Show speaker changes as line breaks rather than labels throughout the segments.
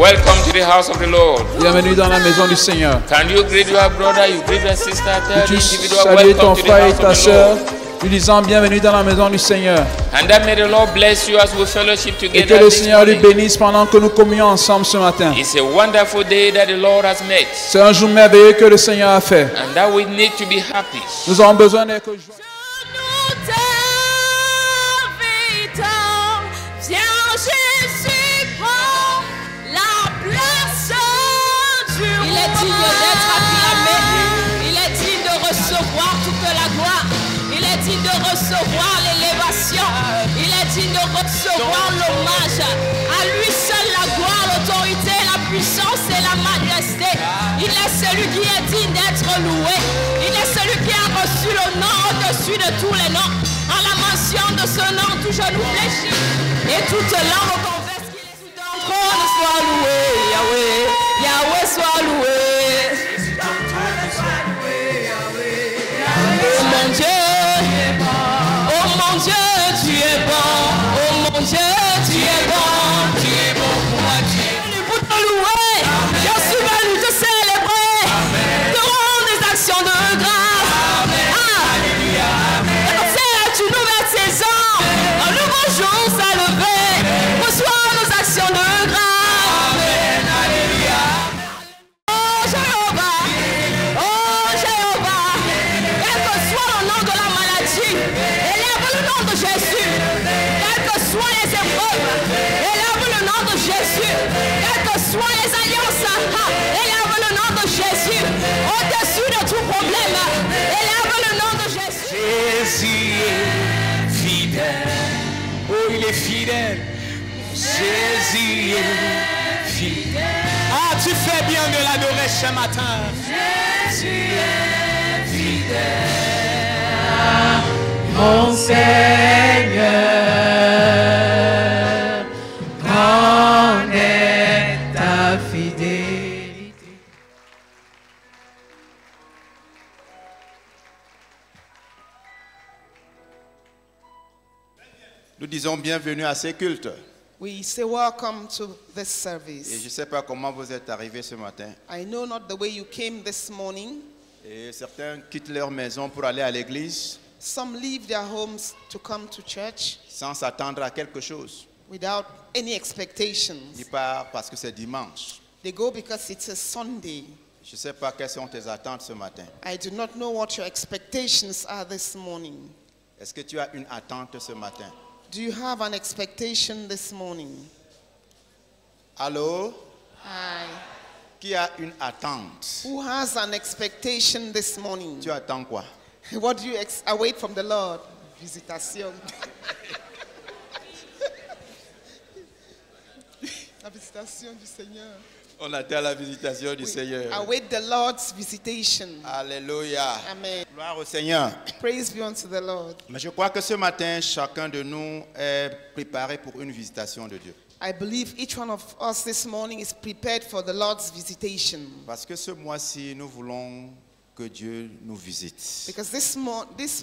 Welcome to the house of the Lord.
Bienvenue dans la maison du Seigneur.
Can you greet your brother, you greet your sister, tell
Tu
individual
salues ton
welcome to the
frère et
house
ta
of the
sœur,
Lord.
lui disant bienvenue dans la maison du Seigneur.
And that may the Lord bless you as we fellowship
Et que
together
le
this
Seigneur lui
morning.
bénisse pendant que nous communions ensemble ce matin.
It's a wonderful day that the Lord has made,
C'est un jour merveilleux que le Seigneur a fait.
and that we need to be happy.
Nous avons besoin d'être joyeux.
Nous t'invitons, viens Jésus, prends la place du roi. Il est digne d'être acclamé, il est digne de recevoir toute la gloire, il est digne de recevoir l'élévation, il est digne de recevoir l'hommage. À lui seul la gloire, l'autorité, la puissance et la majesté. Il est celui qui est digne d'être loué, il est celui qui a reçu le nom au-dessus de tous les noms. À la mention de ce nom, tout genou fléchit et toute langue confesse qu'il est sous ton trône. Sois loué, Yahweh, Yahweh soit loué. Oh mon Dieu, oh mon Dieu, tu es bon. Oh mon Dieu, tu es bon. Tu es bon pour moi, tu es venu pour te louer. Je suis venu te célébrer, te rendre des actions de grâce. C'est une nouvelle saison, un nouveau jour s'est levé. Reçois nos actions de grâce. Oh Jéhovah, quel que soit le nom de la maladie, élève le nom de Jésus. Quelles que soient les épreuves, élève le nom de Jésus. Quelles que soient les alliances, élève le nom de Jésus. Au-dessus de tout problème, élève le nom de Jésus.
Jésus est fidèle, oh il est fidèle, Jésus est fidèle. Ah, tu fais bien de l'adorer ce matin. Jésus est fidèle, mon Seigneur, grande est ta fidélité.
Nous disons bienvenue à ces cultes.
We say welcome to this
Et
service.
je ne sais pas comment vous êtes arrivés ce matin.
I know not the way you came this morning.
Et certains quittent leur maison pour aller à l'église
Some leave their homes to come to church
sans s'attendre à quelque chose.
without any expectations.
Ils partent parce que c'est dimanche.
They go because it's a Sunday.
Je ne sais pas quelles sont tes attentes ce matin.
I do not know what your expectations are this morning.
Est-ce que tu as une attente ce matin?
Do you have an expectation this morning?
Allô?
Hi.
Qui a une attente?
Who has an expectation this morning?
Tu attends quoi?
What do you await from the Lord? Visitation. La visitation du Seigneur.
On attend la visitation du
We
Seigneur.
await the Lord's visitation.
Alléluia.
Amen.
Gloire au Seigneur.
Praise be unto the Lord.
Mais je crois que ce matin, chacun de nous est préparé pour une visitation de Dieu.
I believe each one of us this morning is prepared for the Lord's visitation.
Parce que ce mois-ci, nous voulons que Dieu nous visite.
Because this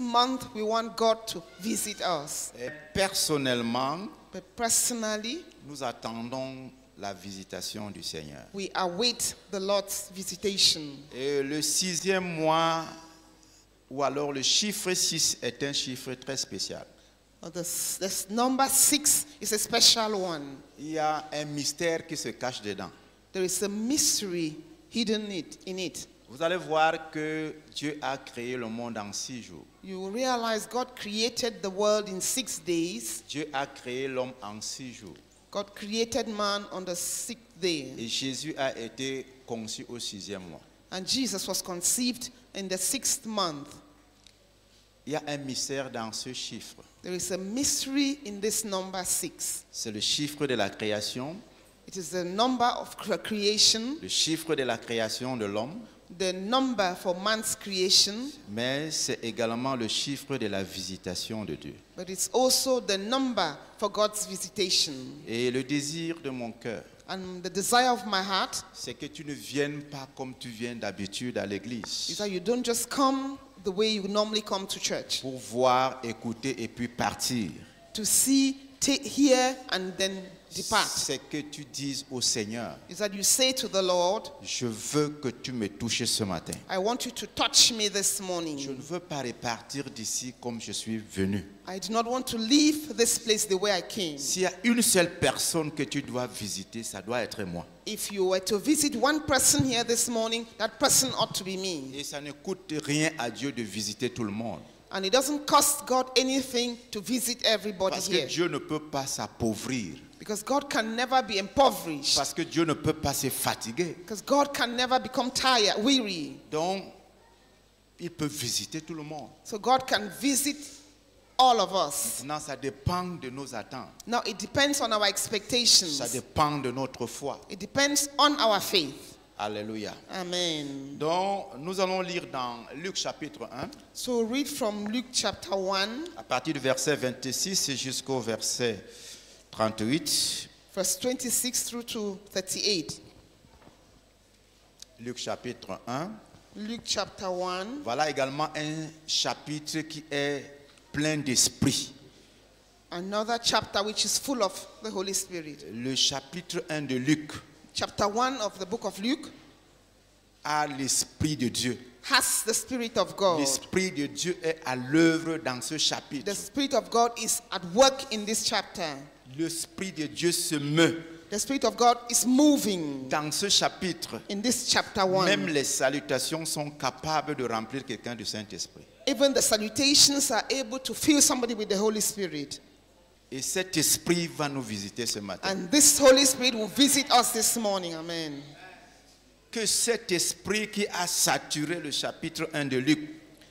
month we want God to visit us.
Et personnellement,
But personally,
nous attendons la visitation du Seigneur.
we await the Lord's visitation.
Et le 6e mois, ou alors le chiffre 6 est un chiffre très spécial.
This number 6 is a special one.
Il y a un mystère qui se cache dedans.
There is a mystery hidden in it.
Vous allez voir que Dieu a créé le monde en 6 jours.
You will realize God created the world in 6 days.
Dieu a créé l'homme en 6 jours.
God created man on the 6th day.
Et Jésus a été conçu au 6e mois.
And Jesus was conceived in the 6th month.
Il y a un mystère dans ce chiffre.
There is a mystery in this number 6.
C'est le chiffre de la création,
It is the number of creation,
le chiffre de la création de l'homme,
the number for man's creation,
mais c'est également le chiffre de la visitation de Dieu.
but it's also the number for God's visitation.
Et le désir de mon cœur,
And the desire of my heart
c'est que tu ne viennes pas comme tu viens d'habitude à
is
l'église
that you don't just come the way you normally come to church,
pour voir, écouter et puis partir.
to see hear and then depart.
C'est que tu dises au Seigneur,
Is that you say to the Lord,
je veux que tu me touches ce matin.
I want you to touch me this
Je
morning.
ne veux pas repartir d'ici comme je suis venu.
I do not want to leave this place the way I came.
S'il y a une seule personne que tu dois visiter, ça doit être moi.
If you were to visit one person here this morning, that person ought to be me.
Et ça ne coûte rien à Dieu de visiter tout le monde.
And it doesn't cost God anything to visit everybody
Parce que
here.
Dieu ne peut pas s'appauvrir.
Because God can never be impoverished.
Parce que Dieu ne peut pas se fatiguer.
Because God can never become tired, weary.
Donc, il peut visiter tout le monde.
So God can visit all of us.
Maintenant, ça dépend de nos attentes.
Now it depends on our expectations.
Ça dépend de notre foi.
It depends on our faith.
Alléluia.
Amen.
Donc, nous allons lire dans Luc chapitre 1,
So read from Luke chapter 1,
à partir du verset 26 jusqu'au verset 38.
verse 26 through to 38.
Luc chapitre 1.
Luke chapter 1.
Voilà également un chapitre qui est plein d'esprit.
Another chapter which is full of the Holy Spirit.
Le chapitre 1 de Luc
Chapter 1 of the book of Luke
a l'esprit de Dieu.
has the Spirit of God.
L'esprit de Dieu est à l'œuvre dans ce chapitre.
The Spirit of God is at work in this chapter.
L'esprit de Dieu se meut
The Spirit of God is moving
dans ce chapitre.
in this chapter 1.
Même les salutations sont capables de remplir quelqu'un du Saint-Esprit.
Even the salutations are able to fill somebody with the Holy Spirit.
Et cet esprit va nous visiter ce matin.
And this Holy Spirit will visit us this morning. Amen.
Que cet esprit qui a saturé le chapitre 1 de Luc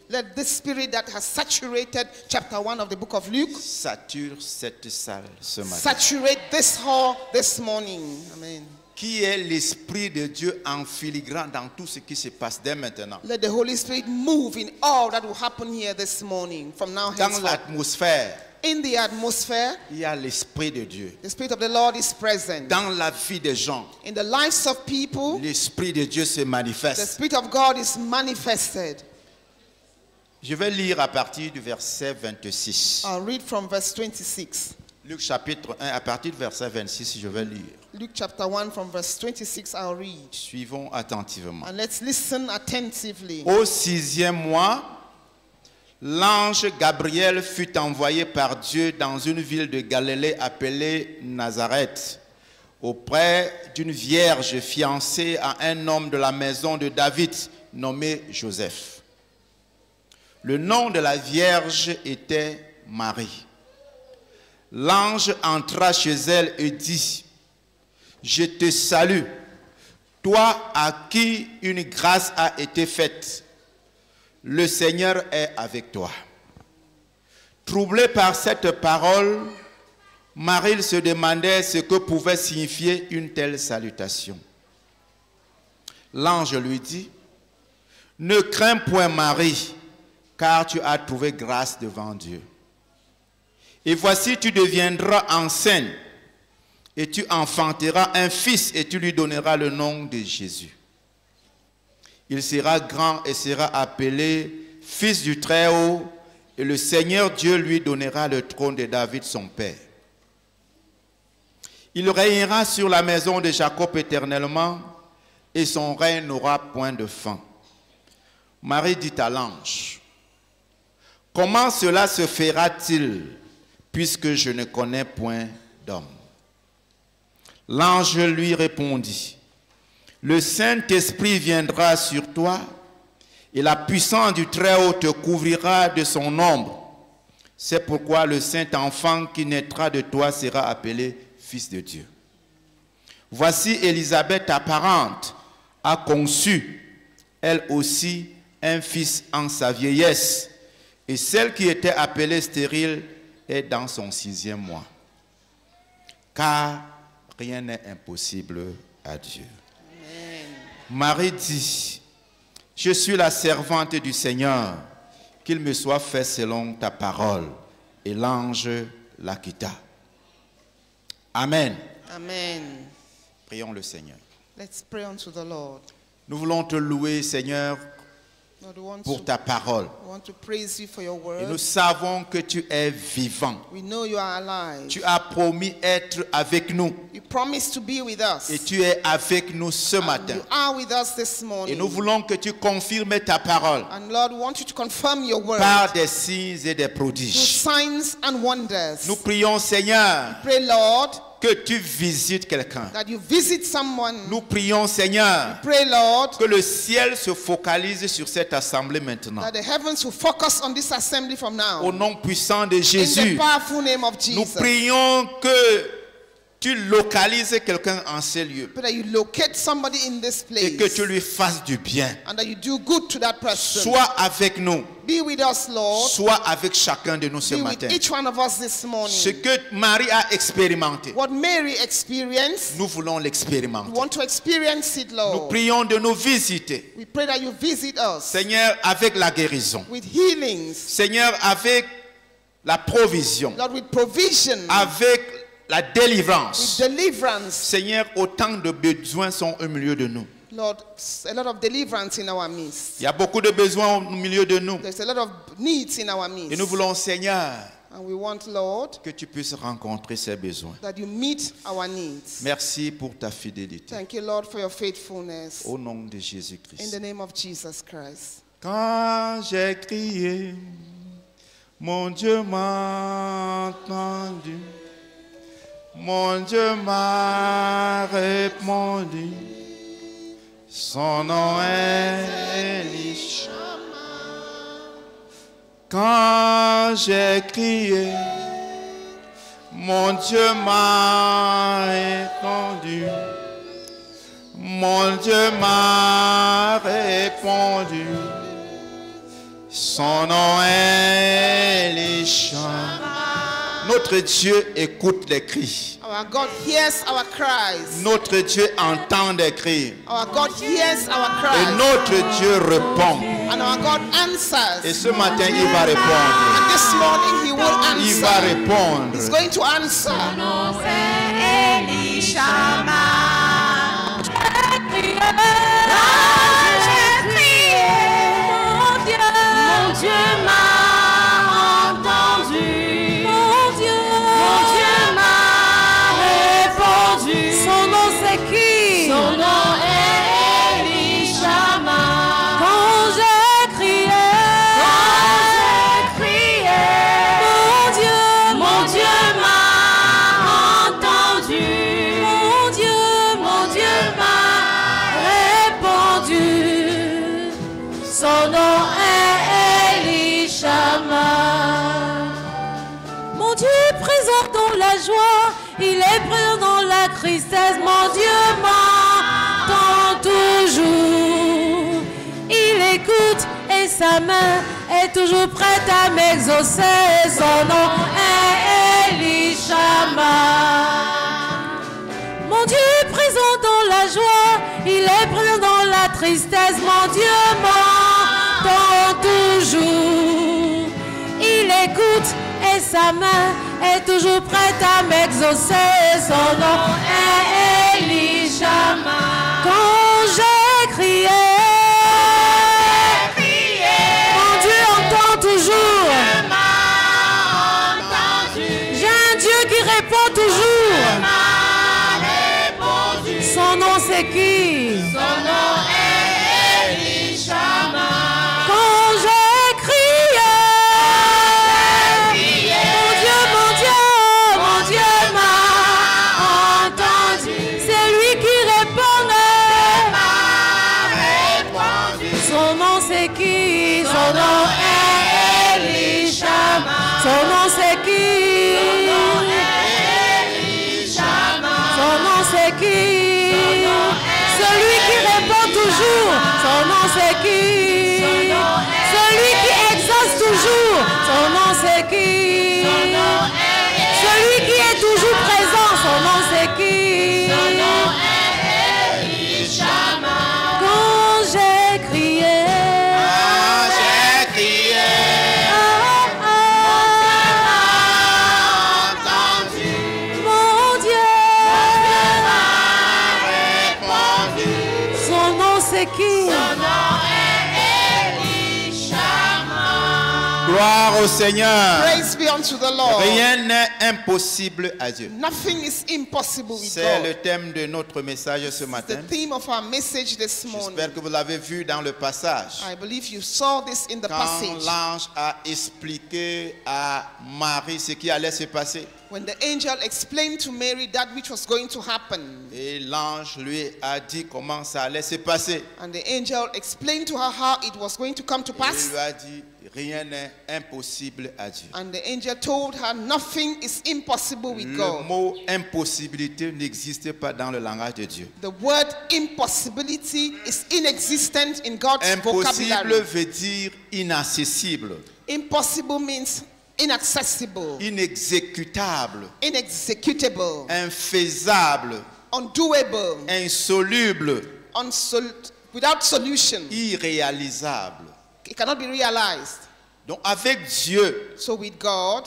Let this spirit that has saturated chapter 1 of the book of Luke
sature cette salle ce matin.
saturate this hall this morning. Amen.
Qui est l'esprit de Dieu en filigrane dans tout ce qui se passe dès maintenant.
Let the Holy Spirit move in all that will happen here this morning from now
Dans
henceforth.
l'atmosphère,
In the atmosphere,
il y a l'esprit de Dieu.
the Spirit of the Lord is present.
Dans la vie des gens,
In the lives of people,
l'esprit de Dieu se
the
manifeste.
Spirit of God is manifested.
Je vais lire à partir du verset 26.
I'll read from verse 26.
Luc chapitre 1, à partir du verset 26, je vais lire.
Luke chapter 1 from verse 26, I'll read.
Suivons attentivement.
And let's listen attentively.
Au 6e mois, l'ange Gabriel fut envoyé par Dieu dans une ville de Galilée appelée Nazareth, auprès d'une vierge fiancée à un homme de la maison de David nommé Joseph. Le nom de la vierge était Marie. L'ange entra chez elle et dit, « Je te salue, toi à qui une grâce a été faite. Le Seigneur est avec toi. » Troublée par cette parole, Marie se demandait ce que pouvait signifier une telle salutation. L'ange lui dit, « Ne crains point Marie, car tu as trouvé grâce devant Dieu. Et voici, tu deviendras enceinte, et tu enfanteras un fils, et tu lui donneras le nom de Jésus. Il sera grand et sera appelé Fils du Très-Haut, et le Seigneur Dieu lui donnera le trône de David son père. Il régnera sur la maison de Jacob éternellement, et son règne n'aura point de fin. » Marie dit à l'ange, « Comment cela se fera-t-il, puisque je ne connais point d'homme? » L'ange lui répondit, « Le Saint-Esprit viendra sur toi, et la puissance du Très-Haut te couvrira de son ombre. C'est pourquoi le Saint-Enfant qui naîtra de toi sera appelé Fils de Dieu. Voici Élisabeth, ta parente, a conçu, elle aussi, un fils en sa vieillesse, et celle qui était appelée stérile est dans son 6e mois. Car rien n'est impossible à Dieu. Amen. Marie dit, « Je suis la servante du Seigneur, qu'il me soit fait selon ta parole. » Et l'ange la quitta. Amen.
Amen.
Prions le Seigneur.
Let's pray unto the Lord.
Nous voulons te louer, Seigneur,
Lord, we want
pour ta parole.
we want to praise you for your
Et nous
word.
savons que tu es vivant.
We know you are alive.
Tu as promis être avec nous.
You promised to be with us.
Et tu es avec nous ce
And
matin.
you are with us this
Et
morning.
nous voulons que tu confirmes ta parole
And Lord, we want you to confirm your word
par des signes et des
through
prodiges.
signs and wonders.
Nous prions, Seigneur,
Pray, Lord,
que tu visites quelqu'un.
that you visit someone.
Nous prions, Seigneur,
Pray, Lord,
que le ciel se focalise sur cette assemblée maintenant.
that the heavens will focus on this assembly from now.
Au nom puissant de
In the
Jésus,
powerful name of
nous
Jesus.
prions que tu localises quelqu'un en ces lieux
Pray that you locate somebody in this
et que
place.
tu lui fasses du bien.
And that you do good to that person.
Sois avec nous,
Be with us, Lord.
sois avec chacun de nous ce
Be with
matin.
each one of us this
Ce
morning.
que Marie a expérimenté,
What Mary experienced,
nous voulons
we
l'expérimenter.
want to experience it,
Nous
Lord.
prions de nous visiter,
We pray that you visit us
Seigneur, avec la guérison.
with healings,
Seigneur, avec la provision,
Lord, with provision,
avec la
with
délivrance.
deliverance.
Seigneur, autant de besoins sont au milieu de nous.
Lord, a lot of deliverance in our midst.
Il y a beaucoup de besoins au milieu de nous.
There's a lot of needs in our
Et
midst.
nous voulons, Seigneur,
And we want, Lord,
que tu puisses rencontrer ces besoins.
that you meet our needs.
Merci pour ta fidélité.
Thank you, Lord, for your faithfulness.
Au nom de
In
Jésus-Christ.
the name of Jesus Christ.
Quand j'ai crié, mon Dieu m'a entendu. Mon Dieu m'a répondu. Son nom est Elisha. Quand j'ai crié, mon Dieu m'a répondu. Mon Dieu m'a répondu. Son nom est Elisha. Notre Dieu écoute les cris.
Our God hears our cries.
Notre Dieu entend les cris.
Our God hears our
Et
cries.
notre Dieu répond.
And our God
Et
answers.
ce matin, il va répondre.
And this morning he will
Il va
answer. He's
répondre.
going to answer.
Mon Dieu m'a entendu. Mon Dieu m'a répondu. Son nom c'est qui? Son nom est Elishama. Quand j'ai crié, mon Dieu m'a entendu. Mon Dieu m'a répondu. Son nom est Elishama. Mon Dieu est présent dans la joie, il est présent dans la tristesse. Mon Dieu m'entend toujours. Il écoute et sa main est toujours prête à m'exaucer. Son nom est Elishama. Mon Dieu est présent dans la joie, il est présent dans la tristesse. Mon Dieu m'entend toujours. Il écoute et sa main est toujours prête à m'exaucer. Son nom est Elishama. Quand j'ai crié, mon Dieu entend toujours. J'ai un Dieu qui répond toujours. Son nom c'est qui? Son nom est Elishama. Quand j'ai crié, mon Dieu m'a entendu. C'est lui qui répondait. Son nom c'est qui? Son nom est Elishama. Son nom c'est qui? Son nom c'est qui? Celui qui répond toujours. Son nom c'est qui? Celui qui exauce toujours. Son nom c'est qui? Celui qui est toujours présent. Son nom c'est qui? Quand j'ai crié,
Quand j'ai crié,
mon Dieu, son nom c'est qui?
Gloire au Seigneur.
Praise be unto the Lord.
Rien n'est impossible à Dieu.
Nothing is impossible with
C'est le
God.
thème de notre message ce
The
matin.
theme of our message this morning.
J'espère que vous l'avez vu dans le passage.
I believe you saw this in the
Quand
passage.
l'ange a expliqué à Marie ce qui allait se passer.
When the angel explained to Mary that which was going to happen.
Et l'ange lui a dit comment ça allait se passer.
And the angel explained to her how it was going to come to
Il
pass.
lui a dit, rien n'est impossible à Dieu.
And the angel told her nothing is impossible with
Le
God.
mot impossibilité n'existe pas dans le langage de Dieu.
The word impossibility is inexistent in God's
Impossible
vocabulary.
veut dire inaccessible,
Impossible means inaccessible,
inexécutable,
inexecutable,
infaisable,
undoable,
insoluble,
without solution.
irréalisable.
It cannot be realized.
Donc avec Dieu,
So with God,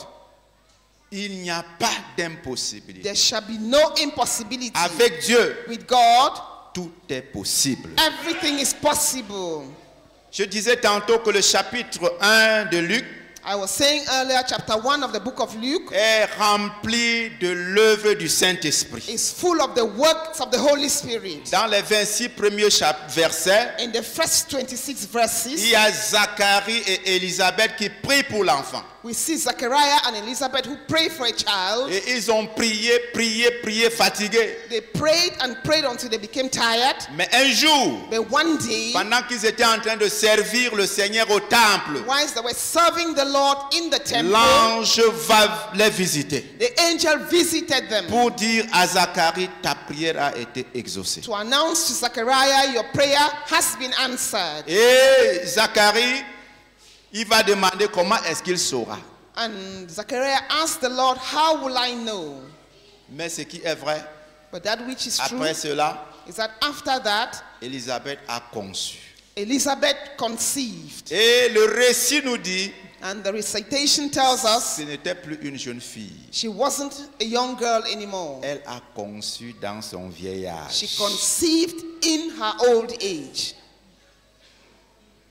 il n'y a pas d'impossibilité.
there shall be no impossibility.
Avec Dieu,
With God,
tout est possible.
everything is possible.
Je disais tantôt que le chapitre 1 de Luc
I was saying earlier, chapter 1 of the book of Luke
est rempli de l'œuvre du Saint-Esprit.
is full of the works of the Holy Spirit.
Dans les 26 premiers versets,
In the first 26
il
verses,
y a Zacharie et Élisabeth qui prient pour l'enfant.
we see Zechariah and Elizabeth who pray for a child.
Et ils ont prié, fatigués.
They prayed and prayed until they became tired.
Mais un jour,
But one day,
pendant qu'ils étaient en train de servir le Seigneur au temple,
whilst they were serving the Lord in the temple,
l'ange va les visiter
the angel visited them
pour dire à Zacharie, ta prière a été exaucée.
to announce to Zechariah, your prayer has been answered.
Et Zacharie, il va demander comment est-ce qu'il saura.
And Zechariah asked the Lord, how will I know?
Mais ce qui est vrai,
But that which is true
après cela,
is that after that,
Élisabeth a conçu.
Elizabeth conceived.
Et le récit nous dit,
And the recitation tells us
ce n'était plus une jeune fille.
she wasn't a young girl anymore.
Elle a conçu dans son vieil
She
âge.
conceived in her old age.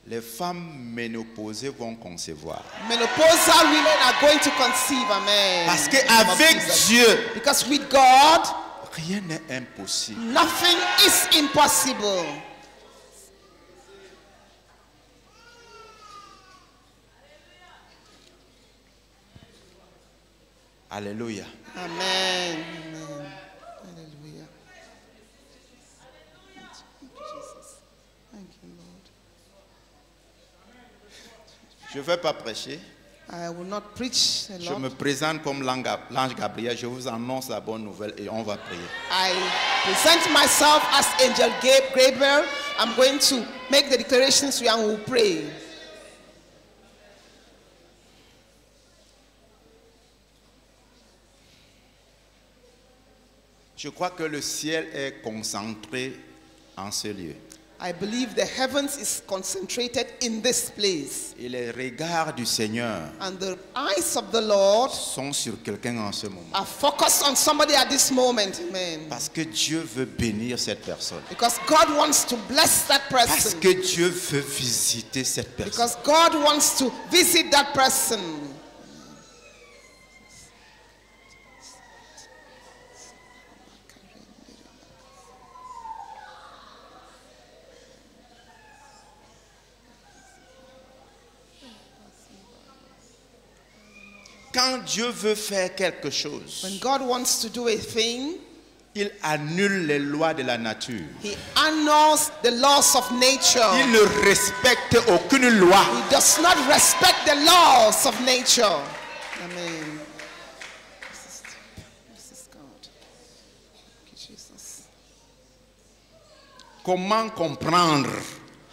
Les femmes ménopausées vont concevoir.
Menopausal women are going to conceive, amen.
Parce
In the name of
qu'avec
Jesus.
Dieu,
Because with God,
rien n'est impossible.
nothing is impossible.
Alléluia.
Amen. Amen. Hallelujah. Thank you, Jesus. Thank you, Lord.
Je ne vais pas prêcher.
I will not preach a
Je
lot.
me présente comme l'ange Gabriel. Je vous annonce la bonne nouvelle et on va prier.
I present myself as Angel Gabriel. I'm going to make the declarations and we'll pray.
Je crois que le ciel est concentré en ce lieu.
I believe the heavens is concentrated in this place.
Et les regards du Seigneur
And the eyes of the Lord
sont sur quelqu'un en ce moment.
are focused on somebody at this moment. Amen.
Parce que Dieu veut bénir cette personne.
Because God wants to bless that
Parce
person.
que Dieu veut visiter cette personne.
Because God wants to visit that person.
Quand Dieu veut faire quelque chose,
When God wants to do a thing,
il annule les lois de la nature.
He annuls the laws of nature.
Il ne respecte aucune loi.
He does not respect the laws of nature. Amen. This is God. Thank you, Jesus.
Comment comprendre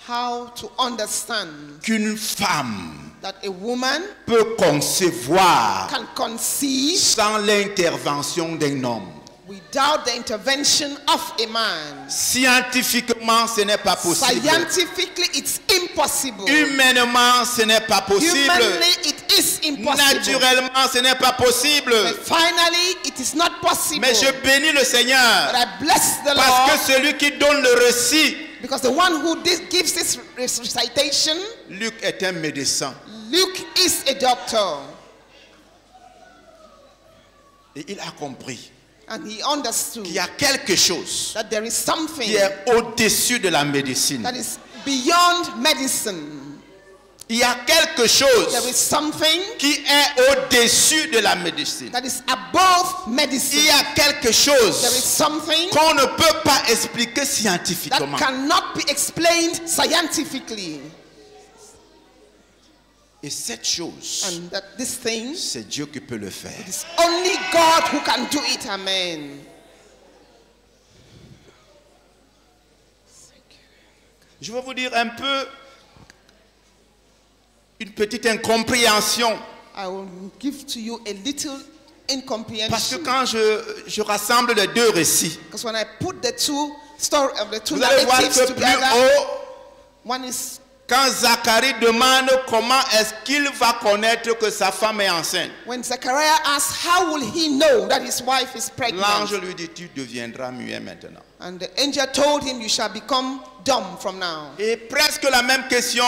How to understand
qu'une femme
that a woman
peut concevoir
can conceive
sans l'intervention d'un homme?
without the intervention of a man.
Scientifiquement, ce n'est pas possible.
Scientifically, it's impossible.
Humainement, ce n'est pas possible.
Humanly, it is impossible.
Naturellement, ce n'est pas possible.
But finally, it is not possible.
Mais je bénis le Seigneur
But I bless the
parce
Lord
que celui qui donne le récit,
because the one who gives this recitation,
Luc est un médecin.
Luke is a doctor.
Et il a compris
And he understood
qu'il y a quelque chose
that there is something
qui est au-dessus de la médecine.
that is beyond medicine.
Il y a quelque
There
chose
is something
qui est au-dessus de la médecine.
that is above
Il
medicine.
y a quelque
There is
chose
something
qu'on ne peut pas expliquer
that
scientifiquement.
cannot be explained scientifically.
Et cette chose,
And that this thing
c'est Dieu qui peut le faire.
is only God who can do it. Amen.
Je vais vous dire un peu une petite incompréhension.
I will give to you a little
Parce que
incomprehension.
quand je rassemble les deux récits,
Because when I put the two story of the two
vous allez voir
narratives
que plus
together,
haut,
one is
quand Zacharie demande comment est-ce qu'il va connaître que sa femme est enceinte,
when Zechariah asks, how will he know that his wife is pregnant?
l'ange lui dit, tu deviendras muet maintenant.
And the angel told him, you shall become dumb from now.
Et presque la même question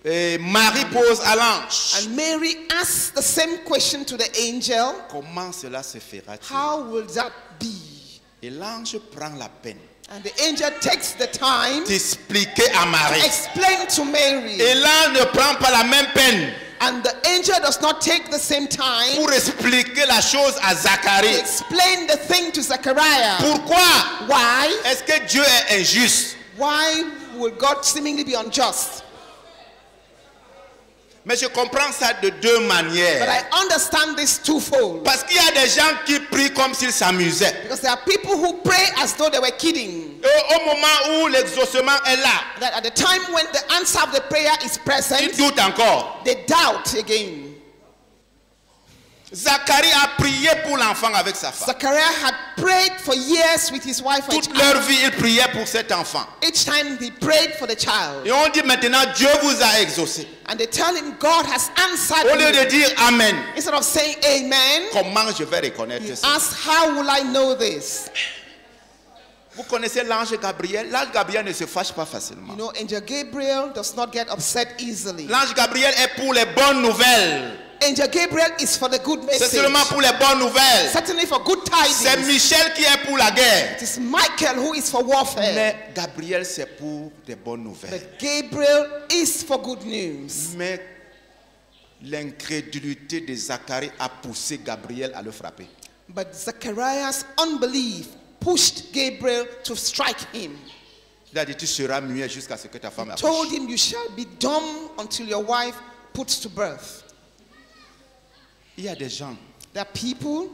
Marie pose à l'ange.
And Mary asked the same question to the angel,
Comment cela se fera-t-il?
how will that be?
Et l'ange prend la peine
And the angel takes the time to
d'expliquer à Marie.
explain to Mary.
Et l'ange ne prend pas la même peine
And the angel does not take the same time
pour expliquer la chose à
to
Zacharie.
explain the thing to Zechariah.
Pourquoi
Why?
est-ce que Dieu est injuste?
Why will God seemingly be unjust?
Mais je comprends ça de deux
But
manières.
I understand this twofold.
Parce qu'il y a des gens qui prient comme s'ils s'amusaient.
Because there are people who pray as though they were kidding.
Et au moment où l'exaucement est là,
That at the time when the answer of the prayer is
ils
present,
doutent encore.
they doubt again.
Zacharie a prié pour l'enfant avec sa femme.
Zechariah had prayed for years with his wife.
Toute leur vie, ils priaient pour cet enfant.
Each time he prayed for the child.
Et on dit maintenant, Dieu vous a exaucé.
And they tell him, God has answered
Au lieu de
you.
dire Amen,
Instead of saying amen,
comment je vais reconnaître
he
ça?
asks, how will I know this?
Vous connaissez l'ange Gabriel? L'ange Gabriel ne se fâche pas facilement.
You know, Angel Gabriel does not get upset easily.
L'ange Gabriel est pour les bonnes nouvelles.
Angel Gabriel is for the good
C'est
message.
seulement pour les bonnes nouvelles.
Certainly for good
C'est
tidings.
Michel qui est pour la guerre.
It is Michael who is for warfare.
Mais Gabriel, c'est pour des bonnes nouvelles.
But Gabriel is for good news.
Mais l'incrédulité de Zacharie a poussé Gabriel à le frapper.
But Zechariah's unbelief pushed Gabriel to strike him.
Il a dit, tu seras muet jusqu'à ce que ta femme
Told
accouche.
him, you shall be dumb until your wife puts to birth.
Il y a des gens
There are people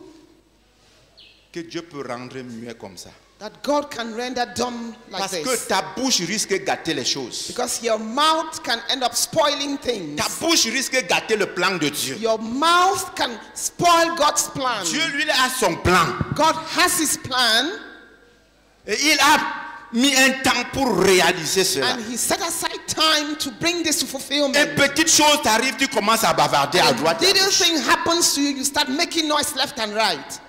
que Dieu peut rendre muets comme ça.
that God can render dumb like
Parce que
this.
ta bouche risque de gâter les choses.
Because your mouth can end up spoiling things.
Ta bouche risque de gâter le plan de Dieu.
Your mouth can spoil God's plan.
Dieu, lui, a son plan.
God has his plan,
Et il a mis un temps pour réaliser cela.
and he set aside time to bring this to fulfillment.
Une petite chose t'arrive, tu commences à bavarder à
A
droite. et à
little
gauche.
thing happens to you, you start making noise left and right.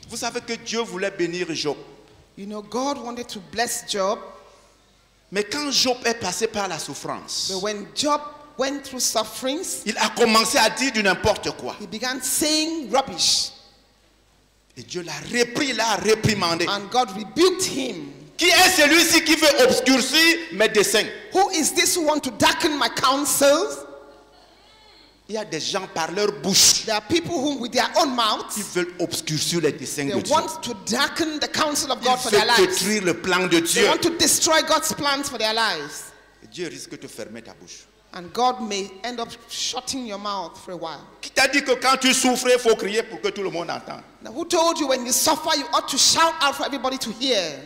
Vous savez que Dieu voulait bénir Job.
You know, God wanted to bless Job,
Mais quand Job est passé par la souffrance,
but when Job went through sufferings,
il a commencé à dire du n'importe quoi.
he began saying rubbish,
Et Dieu l'a repris, l'a réprimandé.
and God rebuked him.
Qui est celui-ci qui veut obscurcir mes desseins?
Who is this who want to darken my counsels?
Il y a des gens par leur bouche,
There are people who with their own
qui
mouths,
veulent obscurcir les desseins
they
de Dieu.
want to darken the counsel of God for
Ils
their
veulent
lives.
détruire le plan de
They
Dieu.
want to destroy God's plans for their lives.
Et Dieu risque de fermer ta bouche.
And God may end up shutting your mouth for a while.
Qui t'a dit que quand tu souffres, il faut crier pour que tout le monde entende?
Now, who told you when you suffer, you ought to shout out for everybody to hear?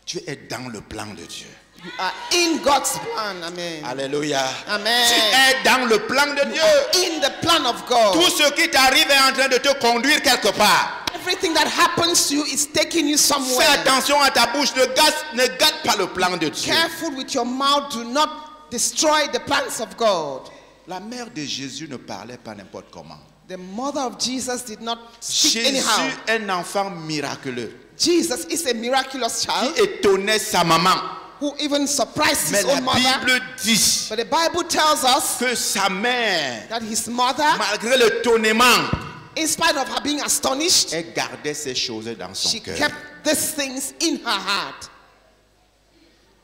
Tu es dans le plan de Dieu.
You are in God's plan. Amen.
Alléluia.
Amen.
Tu es dans le plan de
You
Dieu.
are in the plan of God.
Tout ce qui t'arrive est en train de te conduire quelque part.
Everything that happens to you is taking you
Fais
somewhere.
attention à ta bouche. Ne gâte pas le plan de Dieu.
Careful with your mouth. Do not destroy the plans of God.
La mère de Jésus ne parlait pas n'importe comment.
The mother of Jesus did not speak
Jésus,
anyhow.
un enfant miraculeux.
Jesus is a miraculous child
qui étonnait sa maman.
who even surprised
Mais
his
la
own mother.
Bible dit
But the Bible tells us
que sa mère,
that his mother,
malgré l'étonnement,
in spite of her being astonished,
elle gardait ces choses dans son
she
cœur.
kept these things in her heart.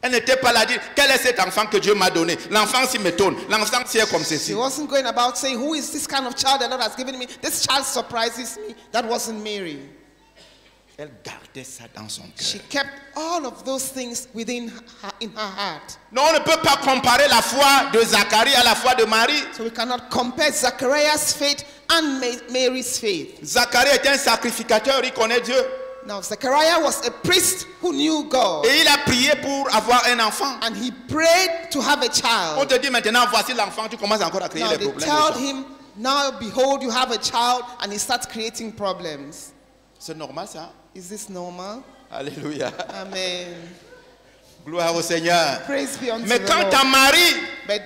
Elle n'était pas là à dire, quel est cet enfant que Dieu m'a donné? L'enfant s'y m'étonne, l'enfant s'y est comme
She
ceci.
wasn't going about saying, who is this kind of child the Lord has given me? This child surprises me. That wasn't Mary.
Elle gardait ça dans son
She
cœur.
kept all of those things within her, in her heart.
Non, on ne peut pas comparer la foi de Zacharie à la foi de Marie.
So we cannot compare Zachariah's faith and Mary's faith.
Zacharie était un sacrificateur, il connaît Dieu.
Now, Zechariah was a priest who knew God,
Et il a prié pour avoir un enfant.
and he prayed to have a
On
child.
te dit maintenant, voici l'enfant, tu commences encore à créer
Now
les
they
problèmes.
told
déjà.
him, now behold, you have a child, and he starts creating problems.
C'est normal ça?
Is this normal?
Alléluia.
Amen.
Gloire au Seigneur.
Praise be unto
Mais
the
quant
Lord.
à Marie,
But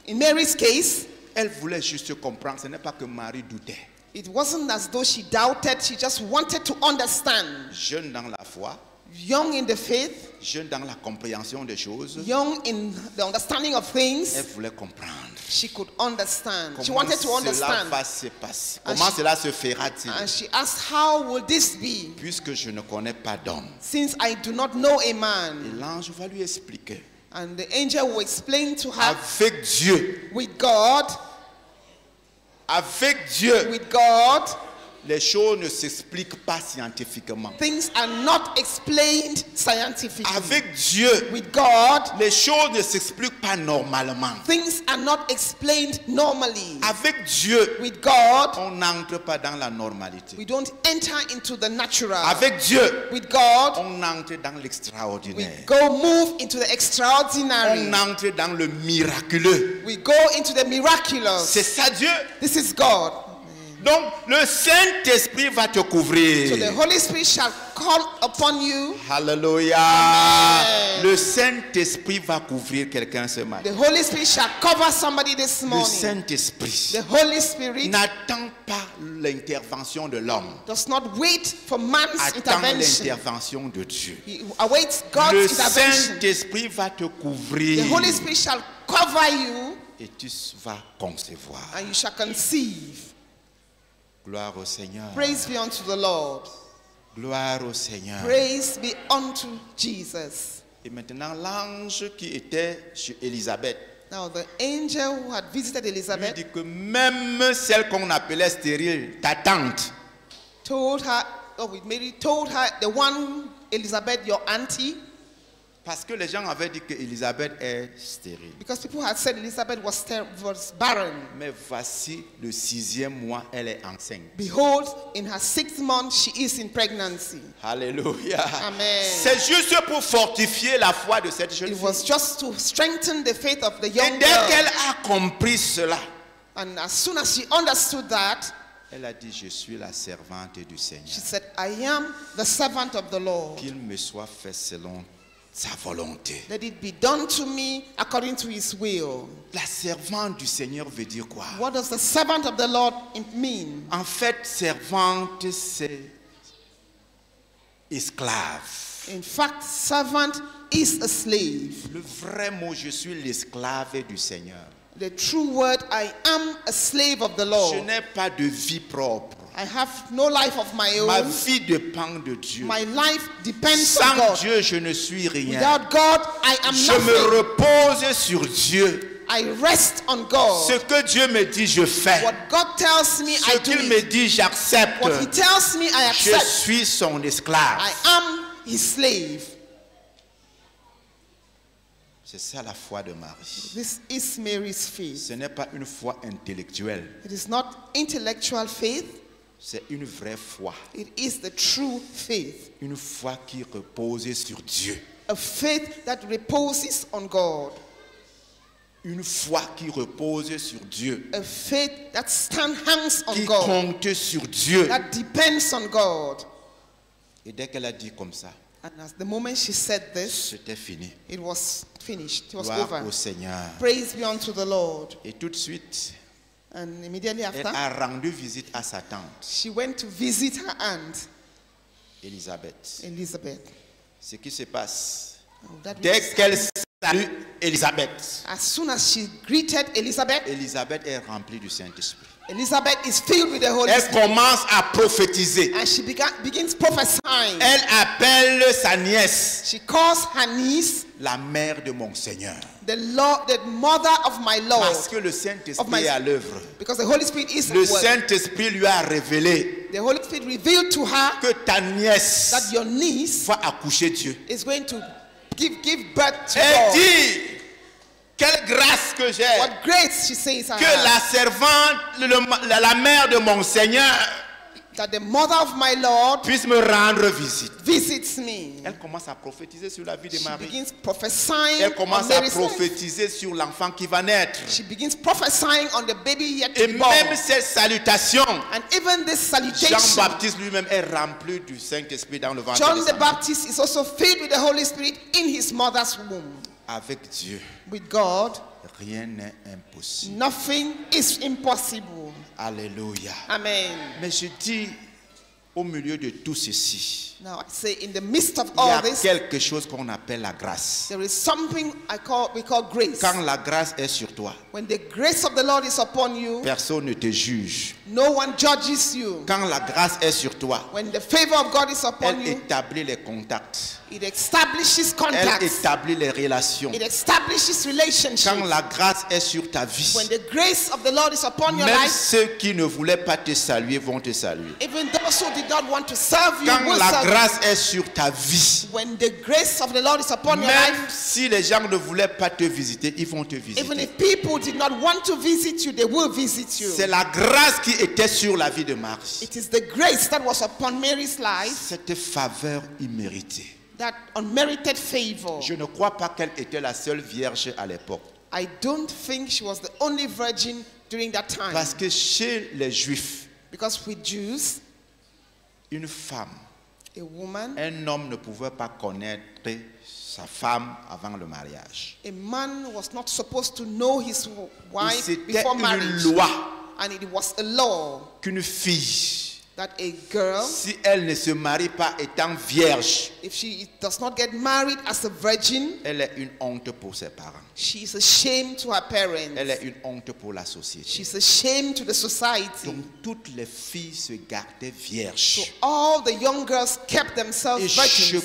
in Mary's case,
elle voulait juste comprendre. Ce n'est pas que Marie doutait.
it wasn't as though she doubted, she just wanted to understand.
Jeune dans la foi,
Young in the faith,
jeune dans la compréhension des choses,
young in the understanding of
elle
things,
voulait comprendre.
she could understand. She
Comment
wanted to
cela
understand.
va se passer?
And
Comment
she-
cela se fera-t-il?
And she asked, how will this be,
Puisque je ne connais pas d'homme.
since I do not know a
Et
man?
l'ange va lui expliquer.
And the angel will explain to her,
Avec Dieu,
with God,
avec Dieu, les choses ne s'expliquent pas scientifiquement.
things are not explained scientifically.
Avec Dieu,
With God,
les choses ne s'expliquent pas normalement.
things are not explained normally.
Avec Dieu,
With God,
on n'entre pas dans la normalité.
we don't enter into the natural.
Avec Dieu,
With God,
on entre dans
we
l'extraordinaire.
go move into the
On
extraordinary.
entre dans le miraculeux.
We go into the miraculous.
C'est ça Dieu.
This is God.
Donc le Saint-Esprit va te
So the
couvrir.
Holy Spirit shall come upon you.
Alléluia.
Amen.
Le Saint-Esprit va couvrir quelqu'un ce matin.
The Holy Spirit shall cover somebody this
Le
morning.
Saint-Esprit
The Holy Spirit
n'attend pas l'intervention de l'homme.
does not wait for man's
Attend
intervention.
l'intervention de Dieu.
He awaits
Le
God's intervention.
Saint-Esprit va te couvrir.
The Holy Spirit shall cover you,
Et tu vas concevoir.
and you shall conceive.
Gloire au Seigneur.
Praise be unto the Lord.
Gloire au Seigneur.
Praise be unto Jesus.
Et maintenant, l'ange qui était chez Élisabeth
Now the angel who had visited
lui
Elizabeth
dit que même celle qu'on appelait stérile, ta tante,
told her, Mary told her, the one Elizabeth, your auntie,
parce que les gens avaient dit que Élisabeth est stérile.
because people had said Elizabeth was barren.
Mais voici le 6e mois, elle est enceinte.
Behold, in her 6th month, she is in pregnancy.
Alléluia.
Amen.
C'est juste pour fortifier la foi de cette jeune
It
fille.
was just to strengthen the faith of the
Et
young
dès
girl.
qu'elle a compris cela,
And as soon as she understood that,
elle a dit, je suis la servante du Seigneur.
she said, I am the servant of the Lord.
Qu'il me soit fait selon sa volonté.
Let it be done to me according to his will.
La servante du Seigneur veut dire quoi?
What does the servant of the Lord mean?
En fait, servante, c'est esclave.
In fact, servant is a slave.
Le vrai mot, je suis l'esclave du Seigneur.
The true word, I am a slave of the
Je
Lord.
n'ai pas de vie propre.
I have no life of my
Ma
own.
vie dépend de Dieu.
My life depends on
Sans
God.
Dieu, je ne suis rien.
Without God, I am
Je me
nothing.
repose sur Dieu.
I rest on God.
Ce que Dieu me dit, je fais.
What God tells me,
Ce
I do
qu'il me
it.
dit, j'accepte.
What he tells me, I
Je
accept.
suis son esclave.
I am his slave.
C'est ça la foi de Marie.
This is Mary's faith.
Ce n'est pas une foi intellectuelle.
It is not intellectual faith.
C'est une vraie foi.
It is the true faith.
Une foi qui repose sur Dieu.
A faith that reposes on God.
Une foi qui repose sur Dieu.
A faith that hangs on
Qui
God.
compte sur Dieu.
That depends on God.
Et dès qu'elle a dit comme ça,
And as the moment she said this,
c'était fini.
it was finished. It was
Gloire
over.
au Seigneur.
Praise be unto the Lord.
Et tout de suite,
And immediately
elle
after,
a rendu visite à sa tante.
she went to visit her aunt.
Élisabeth.
Elizabeth.
Ce qui se passe,
Oh, that
dès
means
qu'elle salue Élisabeth,
as soon as she greeted Elizabeth,
Élisabeth est remplie du Saint-Esprit.
Elizabeth is filled with the Holy
Elle
Spirit.
commence à prophétiser.
And she begins prophesying.
Elle appelle sa nièce
She calls her niece
la mère de mon Seigneur.
the mother of my Lord.
Parce que le
Of
Saint-Esprit
my-
est à l'œuvre.
Because the Holy Spirit is
Le
at work.
Saint-Esprit lui a révélé
The Holy Spirit revealed to her
que ta nièce
that your niece
va accoucher Dieu.
is going to give birth to
Elle
God.
dit, quelle grâce que j'ai,
What grace, she says,
que la servante, la mère de mon Seigneur
that the mother of my Lord
puisse me rendre visite.
visits me.
Elle commence à prophétiser sur la vie de
She
Marie.
begins prophesying
Elle
on
commence à
Mary's life.
prophétiser sur l'enfant qui va naître.
She begins prophesying on the baby yet to
Et
be born.
même cette salutation,
And even this salutation,
Jean-Baptiste lui-même est rempli du Saint-Esprit dans le ventre
John
de
the
sa mère.
Baptist is also filled with the Holy Spirit in his mother's womb.
Avec Dieu,
With God,
rien n'est impossible.
nothing is impossible.
Alléluia.
Amen.
Mais je dis, au milieu de tout ceci,
Now I say, in the midst of
il y a
all this,
quelque chose qu'on appelle la grâce.
there is something we call grace.
Quand la grâce est sur toi,
When the grace of the Lord is upon you,
personne ne te juge.
no one judges you.
Quand la grâce est sur toi,
When the favor of God is upon
elle
you,
établit les contacts.
it establishes
Elle
contacts.
établit les relations.
It establishes
Quand
relationships.
la grâce est sur ta vie,
When the grace of the Lord is upon your
même
life,
ceux qui ne voulaient pas te saluer vont te saluer.
even those who did not want to serve you
Quand
will
la
serve you.
grâce est sur ta vie,
When the grace of the Lord is upon your
même
life,
si les gens ne voulaient pas te visiter, ils vont te
even
visiter.
if people did not want to visit you, they will visit you.
C'est la grâce qui était sur la vie de Marie.
It is the grace that was upon Mary's life,
Cette faveur imméritée.
that unmerited favor.
Je ne crois pas qu'elle était la seule vierge à l'époque.
I don't think she was the only virgin during that time.
Parce que chez les Juifs,
Because with Jews,
une femme,
a woman,
un homme ne pouvait pas connaître sa femme avant le mariage.
a man was not supposed to know his wife
C'était
before
une
marriage.
loi
And it was a law
qu'une fille,
that a girl,
si elle ne se marie pas étant vierge,
if she does not get married as a virgin,
elle est une honte pour ses parents.
she is a shame to her parents.
Elle est une honte pour la société.
She's a shame to the society.
Donc toutes les filles se gardaient
So
vierges.
all the young girls kept themselves
Et je
virgins.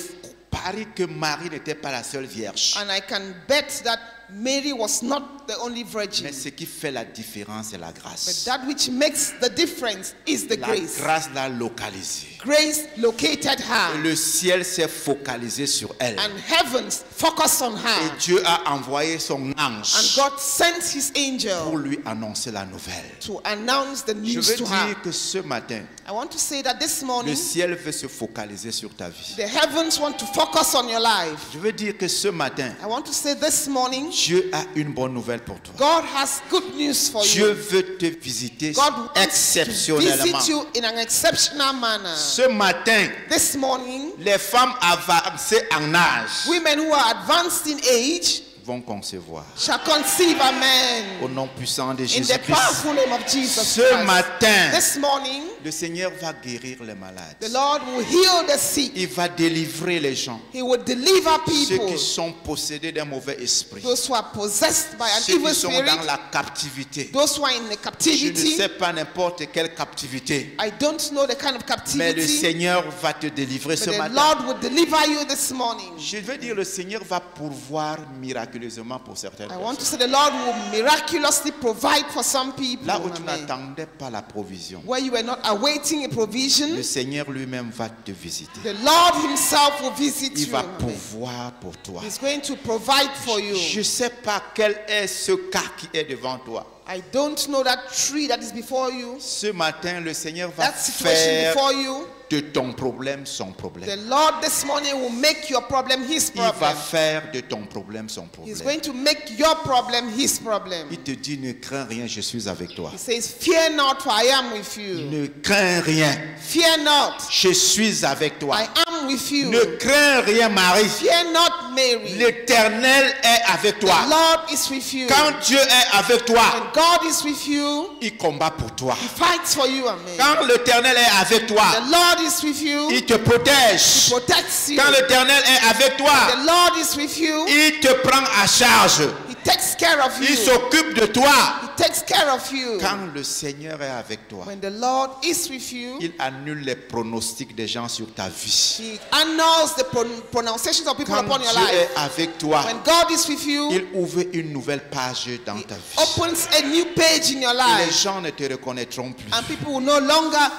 parie que Marie n'était pas la seule vierge.
And I can bet that Mary was not the only virgin.
Mais ce qui fait la différence, c'est la
But
grâce.
that which makes the difference is the
La
grace.
grâce l'a localisée.
Grace located
Et
her.
le ciel s'est focalisé sur elle.
And heavens focused on
Et
her.
Dieu a envoyé son
And
ange
God sent his
pour
angel
lui annoncer la nouvelle.
to announce the
Je
news
veux
to her.
dire que ce matin,
I want to say that this
le
morning,
ciel veut se focaliser sur ta vie.
the heavens want to focus on your life.
Je veux dire que ce matin,
I want to say this morning,
Dieu a une bonne nouvelle pour toi.
God has good news for
Dieu
you.
veut te visiter
God wants to
exceptionnellement.
visit you in an exceptional manner.
Ce matin,
This morning,
les femmes avancées en âge
women who are advanced in age
vont concevoir.
shall conceive a man
Au nom puissant de
in the
Jésus-Christ.
powerful name of Jesus
Ce
Christ.
matin,
This morning,
le Seigneur va guérir les malades.
the Lord will heal the sick.
Il va délivrer les gens.
He will deliver
Ceux
people,
qui sont possédés d'un mauvais esprit.
those who are possessed by an
Ceux
evil
qui sont
spirit,
dans la captivité.
those who are in the
Je ne
captivity.
sais pas n'importe quelle captivité.
I don't know the kind of
Mais le
captivity,
Seigneur va te délivrer
but
ce
the
matin.
Lord will deliver you this morning.
Je veux dire, le Seigneur va pourvoir miraculeusement pour certaines
I want to
personnes.
say the Lord will miraculously provide for some people.
Là où tu
Amen.
n'attendais pas la provision,
Where you were not awaiting a provision,
le Seigneur lui-même va te visiter.
the Lord himself will visit
Il
you.
va
Amen.
pourvoir pour toi.
He's going to provide for you.
Je ne sais pas quel est ce cas qui est devant toi.
I don't know that tree that is before you,
Ce matin, le Seigneur va
that situation
faire
before you.
de ton problème son
The
problème.
Lord this morning will make your problem his
Il va
problem.
faire de ton problème son
He's
problème.
going to make your problem his problem.
Il te dit, ne crains rien, je suis avec toi.
He says, fear not, for I am with you.
Ne crains rien,
Fear not,
je suis avec toi.
I am with you.
Ne crains rien, Marie.
Fear not, Mary.
L'Éternel est avec
The
toi.
Lord is with you.
Quand Dieu est avec toi,
When God is with you,
il combat pour toi.
He fights for you. Amen.
Quand l'Éternel est avec toi,
The Lord is with you.
il te protège.
He protects you.
Quand l'Éternel est avec toi,
The Lord is with you.
il te prend à charge.
He takes care of
Il
you.
s'occupe de toi.
He takes care of you.
Quand le Seigneur est avec toi,
When the Lord is with you,
il annule les pronostics des gens sur ta vie.
He annuls the pronunciations of people
Quand
upon your
Dieu
life.
est avec toi,
When God is with you,
il ouvre une nouvelle page dans ta vie.
opens a new page in your
Et les
life,
gens ne te reconnaîtront plus.
and people will no longer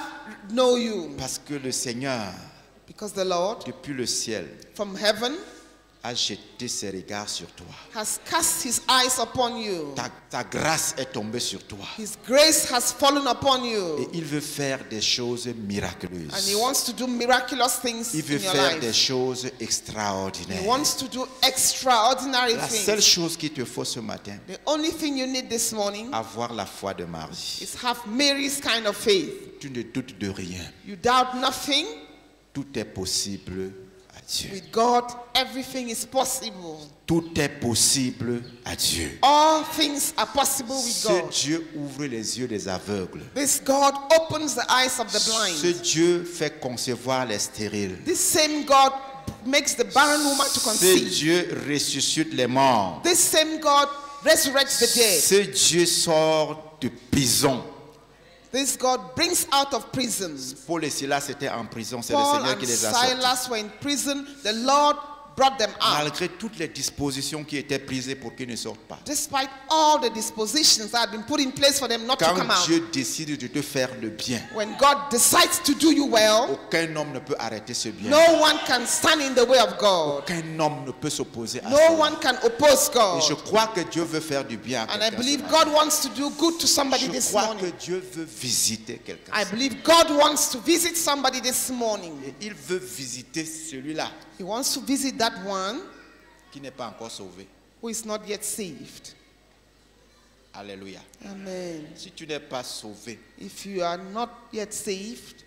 know you,
Parce que le Seigneur,
because the Lord
depuis le ciel,
from heaven
a jeté ses regards sur toi.
has cast His eyes upon you.
Ta grâce est tombée sur toi.
His grace has fallen upon
Et
you,
il veut faire des choses
and He
miraculeuses.
wants to do miraculous things
Il veut
in your
faire des
life.
choses
He
extraordinaires.
wants to do extraordinary
La seule
things.
chose qu'il te faut ce matin,
The only thing you need this morning
avoir la foi de Marie.
is have Mary's kind of faith.
Tu ne doutes de rien.
You doubt nothing.
Tout est possible à Dieu.
With God, everything is possible.
Tout est possible à Dieu.
All things are possible with
Ce
God.
Dieu ouvre les yeux des aveugles.
This God opens the eyes of the
Ce
blind.
Dieu fait concevoir les stériles.
This same God makes the barren woman to
Ce
conceive.
Dieu ressuscite les morts.
This same God resurrects the dead.
Ce Dieu sort de prison.
This God brings out of prison.
Paul et Silas étaient en prison. C'est le
Paul
Seigneur
and
qui les a sortis.
Silas were in prison. The Lord brought them out.
Malgré toutes les dispositions qui étaient prises pour qu'ils ne sortent pas.
Despite all the dispositions that had been put in place for them not to
Quand
come out.
Dieu décide de te faire le bien,
When God decides to do you well,
aucun homme ne peut arrêter ce bien.
no one can stand in the way of God.
Aucun homme ne peut s'opposer à
No
cela.
one can oppose
Et je
God.
crois que Dieu veut faire du bien à
And I
quelqu'un.
believe
ce matin.
God wants to do good to somebody
Je
this
crois que
morning.
Dieu veut visiter quelqu'un.
I believe God wants to visit somebody this morning.
Et il veut visiter celui-là
He wants to visit that one
qui n'est pas encore sauvé.
who is not yet saved.
Alléluia.
Amen.
Si tu n'es pas sauvé,
If you are not yet saved,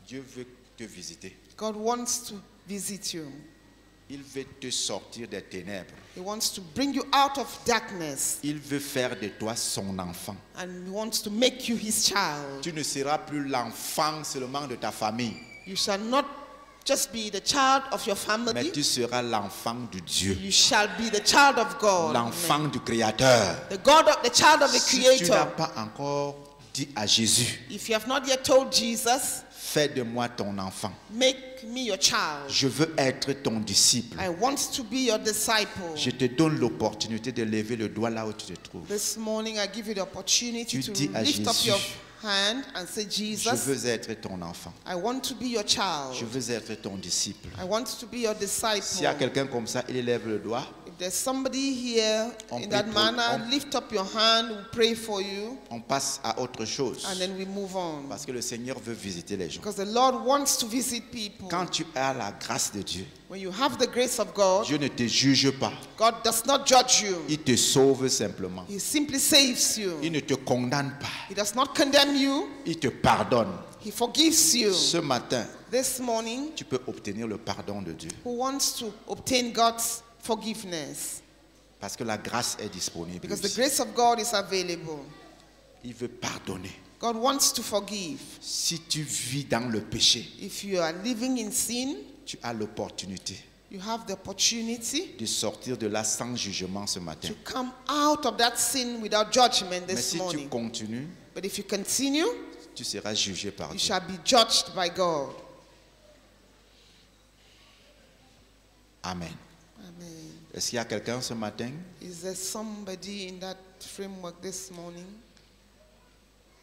Dieu veut te visiter.
God wants to visit you.
Il veut te sortir des ténèbres.
He wants to bring you out of darkness,
Il veut faire de toi son enfant.
and He wants to make you His child.
Tu ne seras plus l'enfant seulement de ta famille,
You shall not just be the child of your
mais
family.
tu seras l'enfant de Dieu,
You shall be the child of God.
l'enfant du Créateur.
The child of the
Si tu n'as
Creator.
pas encore dit à Jésus,
If you have not yet told Jesus,
fais de moi ton enfant.
make me your child.
Je veux être ton disciple.
I want to be your disciple.
Je te donne l'opportunité de lever le doigt là où tu te trouves.
This morning I give you the opportunity
Tu
to
dis à
lift up
Jésus,
your hand and say,
Je
Jesus,
veux être ton enfant.
I want to be your
Je
child.
veux être ton disciple.
I want to be your disciple.
S'il y a quelqu'un comme ça, il lève le doigt.
If there's somebody here
On
in
prie
that
pour-
manner,
on-
lift up your hand, we'll pray for you,
On passe à autre chose.
and then we move on.
Parce que le Seigneur veut visiter les gens.
Because the Lord wants to visit people.
Quand tu as la grâce de Dieu,
When you have the grace of God,
Dieu ne te juge pas.
God does not judge you.
Il te sauve simplement.
He simply saves you.
Il ne te condamne pas.
He does not condemn you.
Il te pardonne.
He forgives you.
Ce matin,
This morning,
tu peux obtenir le pardon de Dieu.
who wants to obtain God's forgiveness?
Parce que la grâce est disponible.
Because the
ici.
grace of God is available.
Il veut pardonner.
God wants to forgive.
Si tu vis dans le péché,
If you are living in sin,
tu as l'opportunité
you have the opportunity
de sortir de là sans jugement ce matin.
to come out of that sin without judgment
Mais
this
si tu
morning.
continues,
But if you continue,
tu seras jugé par
you
Dieu.
shall be judged by God.
Amen.
Amen.
Est-ce qu'il y a quelqu'un ce matin?
Is there somebody in that framework this morning?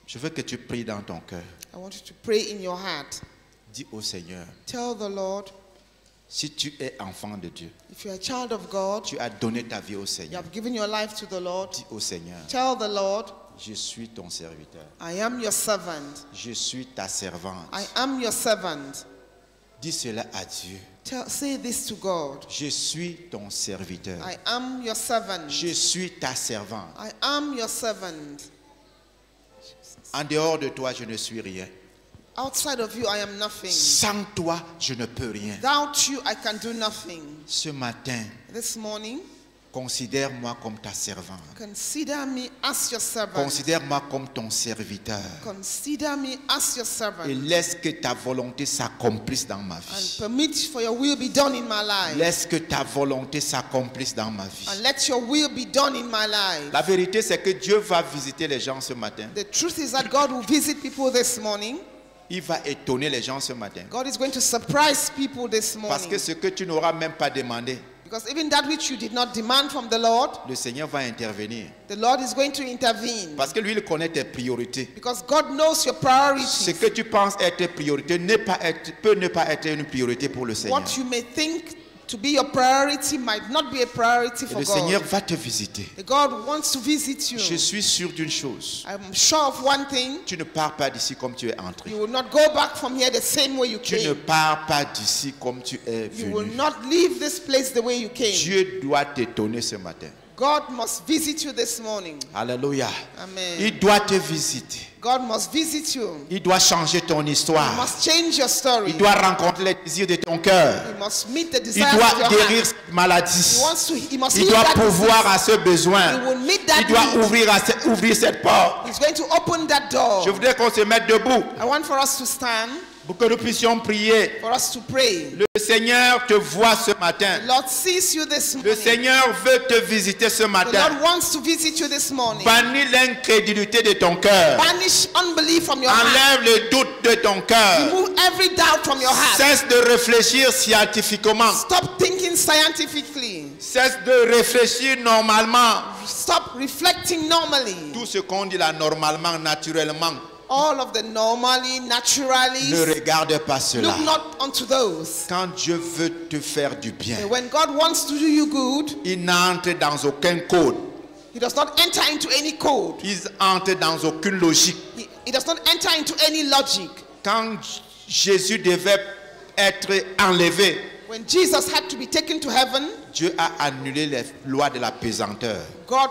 Je veux que tu pries dans ton cœur.
I want you to pray in your heart.
Dis au Seigneur,
Tell the Lord,
si tu es enfant de Dieu,
if you're a child of God,
tu as donné ta vie au
you
Seigneur.
have given your life to the Lord,
Dis au Seigneur,
tell the Lord,
je suis ton serviteur.
I am your servant.
Je suis ta servante.
I am your servant.
Dis cela à Dieu.
Say this to God.
Je suis ton serviteur.
I am your servant.
Je suis ta servante.
I am your servant.
En dehors de toi, je ne suis rien.
Outside of you, I am nothing.
Sans toi, je ne peux rien.
Without you, I can do nothing.
Ce matin,
This morning,
considère-moi comme ta servante.
consider me as your servant.
Considère-moi comme ton serviteur.
Consider me as your servant.
Et laisse que ta volonté s'accomplisse dans ma
And
vie.
permit for your will be done in my life.
Laisse que ta volonté s'accomplisse dans ma vie.
And let your will be done in my life.
La vérité, c'est que Dieu va visiter les gens ce matin.
The truth is that God will visit people this morning.
Il va étonner les gens ce matin.
God is going to surprise people this
Parce
morning.
que ce que tu n'auras même pas demandé,
Because even that which you did not demand from the Lord,
le Seigneur va intervenir.
the Lord is going to intervene.
Parce que lui, il connaît tes priorités.
Because God knows your
Ce
priorities.
que tu penses être priorité peut ne pas être une priorité pour le Seigneur.
What you may think to be your priority might not be a priority
Et
for
le Seigneur
God.
va te visiter.
God wants to visit you.
Je suis sûr d'une chose.
I'm sure of one thing.
Tu ne pars pas d'ici comme tu es entré.
You will not go back from here the same way you
Tu ne
came.
pars pas d'ici comme tu es
You will
venu.
not leave this place the way you came.
Dieu doit t'étonner ce matin.
God must visit you this morning.
Alléluia.
Amen.
Il doit te visiter.
God must visit you.
Il doit changer ton
He
histoire.
must change your story.
Il doit rencontrer les désirs de ton cœur.
He must meet the
Il
desires of
doit
your
guérir
heart.
cette maladie.
He must
Il
heal
doit
that
pouvoir à ce
disease.
besoin.
He will meet that
Il doit
need.
ouvrir cette porte.
He's going to open that door.
Je voudrais qu'on se mette debout
I want for us to stand,
pour que nous puissions prier.
for us to pray.
Le Seigneur te voit ce matin.
The Lord sees you this
Le
morning.
Seigneur veut te visiter ce
The
matin.
Lord wants to visit you this morning.
Bannis l'incrédulité de ton cœur.
Banish unbelief from your heart.
Enlève le doute de ton cœur.
Remove every doubt from your heart.
Cesse de réfléchir scientifiquement.
Stop thinking scientifically.
Cesse de réfléchir normalement.
Stop reflecting normally.
Tout ce qu'on dit là normalement, naturellement.
All of the normally, naturally.
Ne regarde pas cela.
Look not unto those.
Quand Dieu veut te faire du bien,
And when God wants to do you good,
il n'entre dans aucun code.
He does not enter into any code.
Il entre dans aucune logique.
He does not enter into any logic.
Quand Jésus devait être enlevé,
When Jesus had to be taken to heaven,
Dieu a annulé les lois de la pesanteur.
God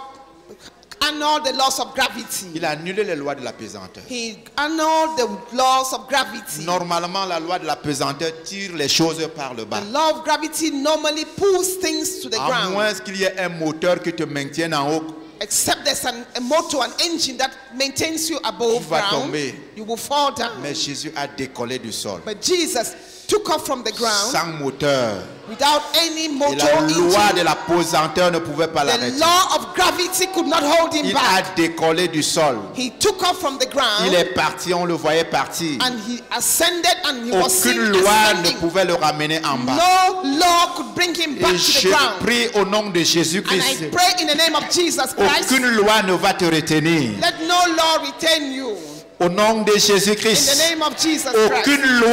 annulled the laws of gravity.
Il a annulé les lois de la pesanteur.
He annulled the laws of gravity.
Normalement, la loi de la pesanteur tire les choses par le bas.
The law of gravity normally pulls things to the
À
ground.
moins qu'il y ait un moteur qui te maintienne en haut,
Except there's a motor, an engine that maintains you above
tu vas
ground,
tomber.
you will fall down.
Mais Jésus a décollé du sol.
But Jesus took off from the ground
Sans moteur.
without any
Et
motor
la loi de
engine.
la pesanteur ne pouvait pas
The
l'arrêter.
law of gravity could not hold him
Il
back.
a décollé du sol.
He took off from the
Il
ground
est parti, on le voyait partir.
and he ascended and he was seen
Aucune loi ne
ascending.
pouvait le ramener en bas.
No law could bring him back
Et
to the
je
ground.
prie au nom de
And I
Jésus-Christ.
pray in the name of Jesus Christ,
Aucune loi ne va te retenir.
let no law retain you.
Au nom de
In the
Jésus-Christ.
name of Jesus Christ,
Aucune loi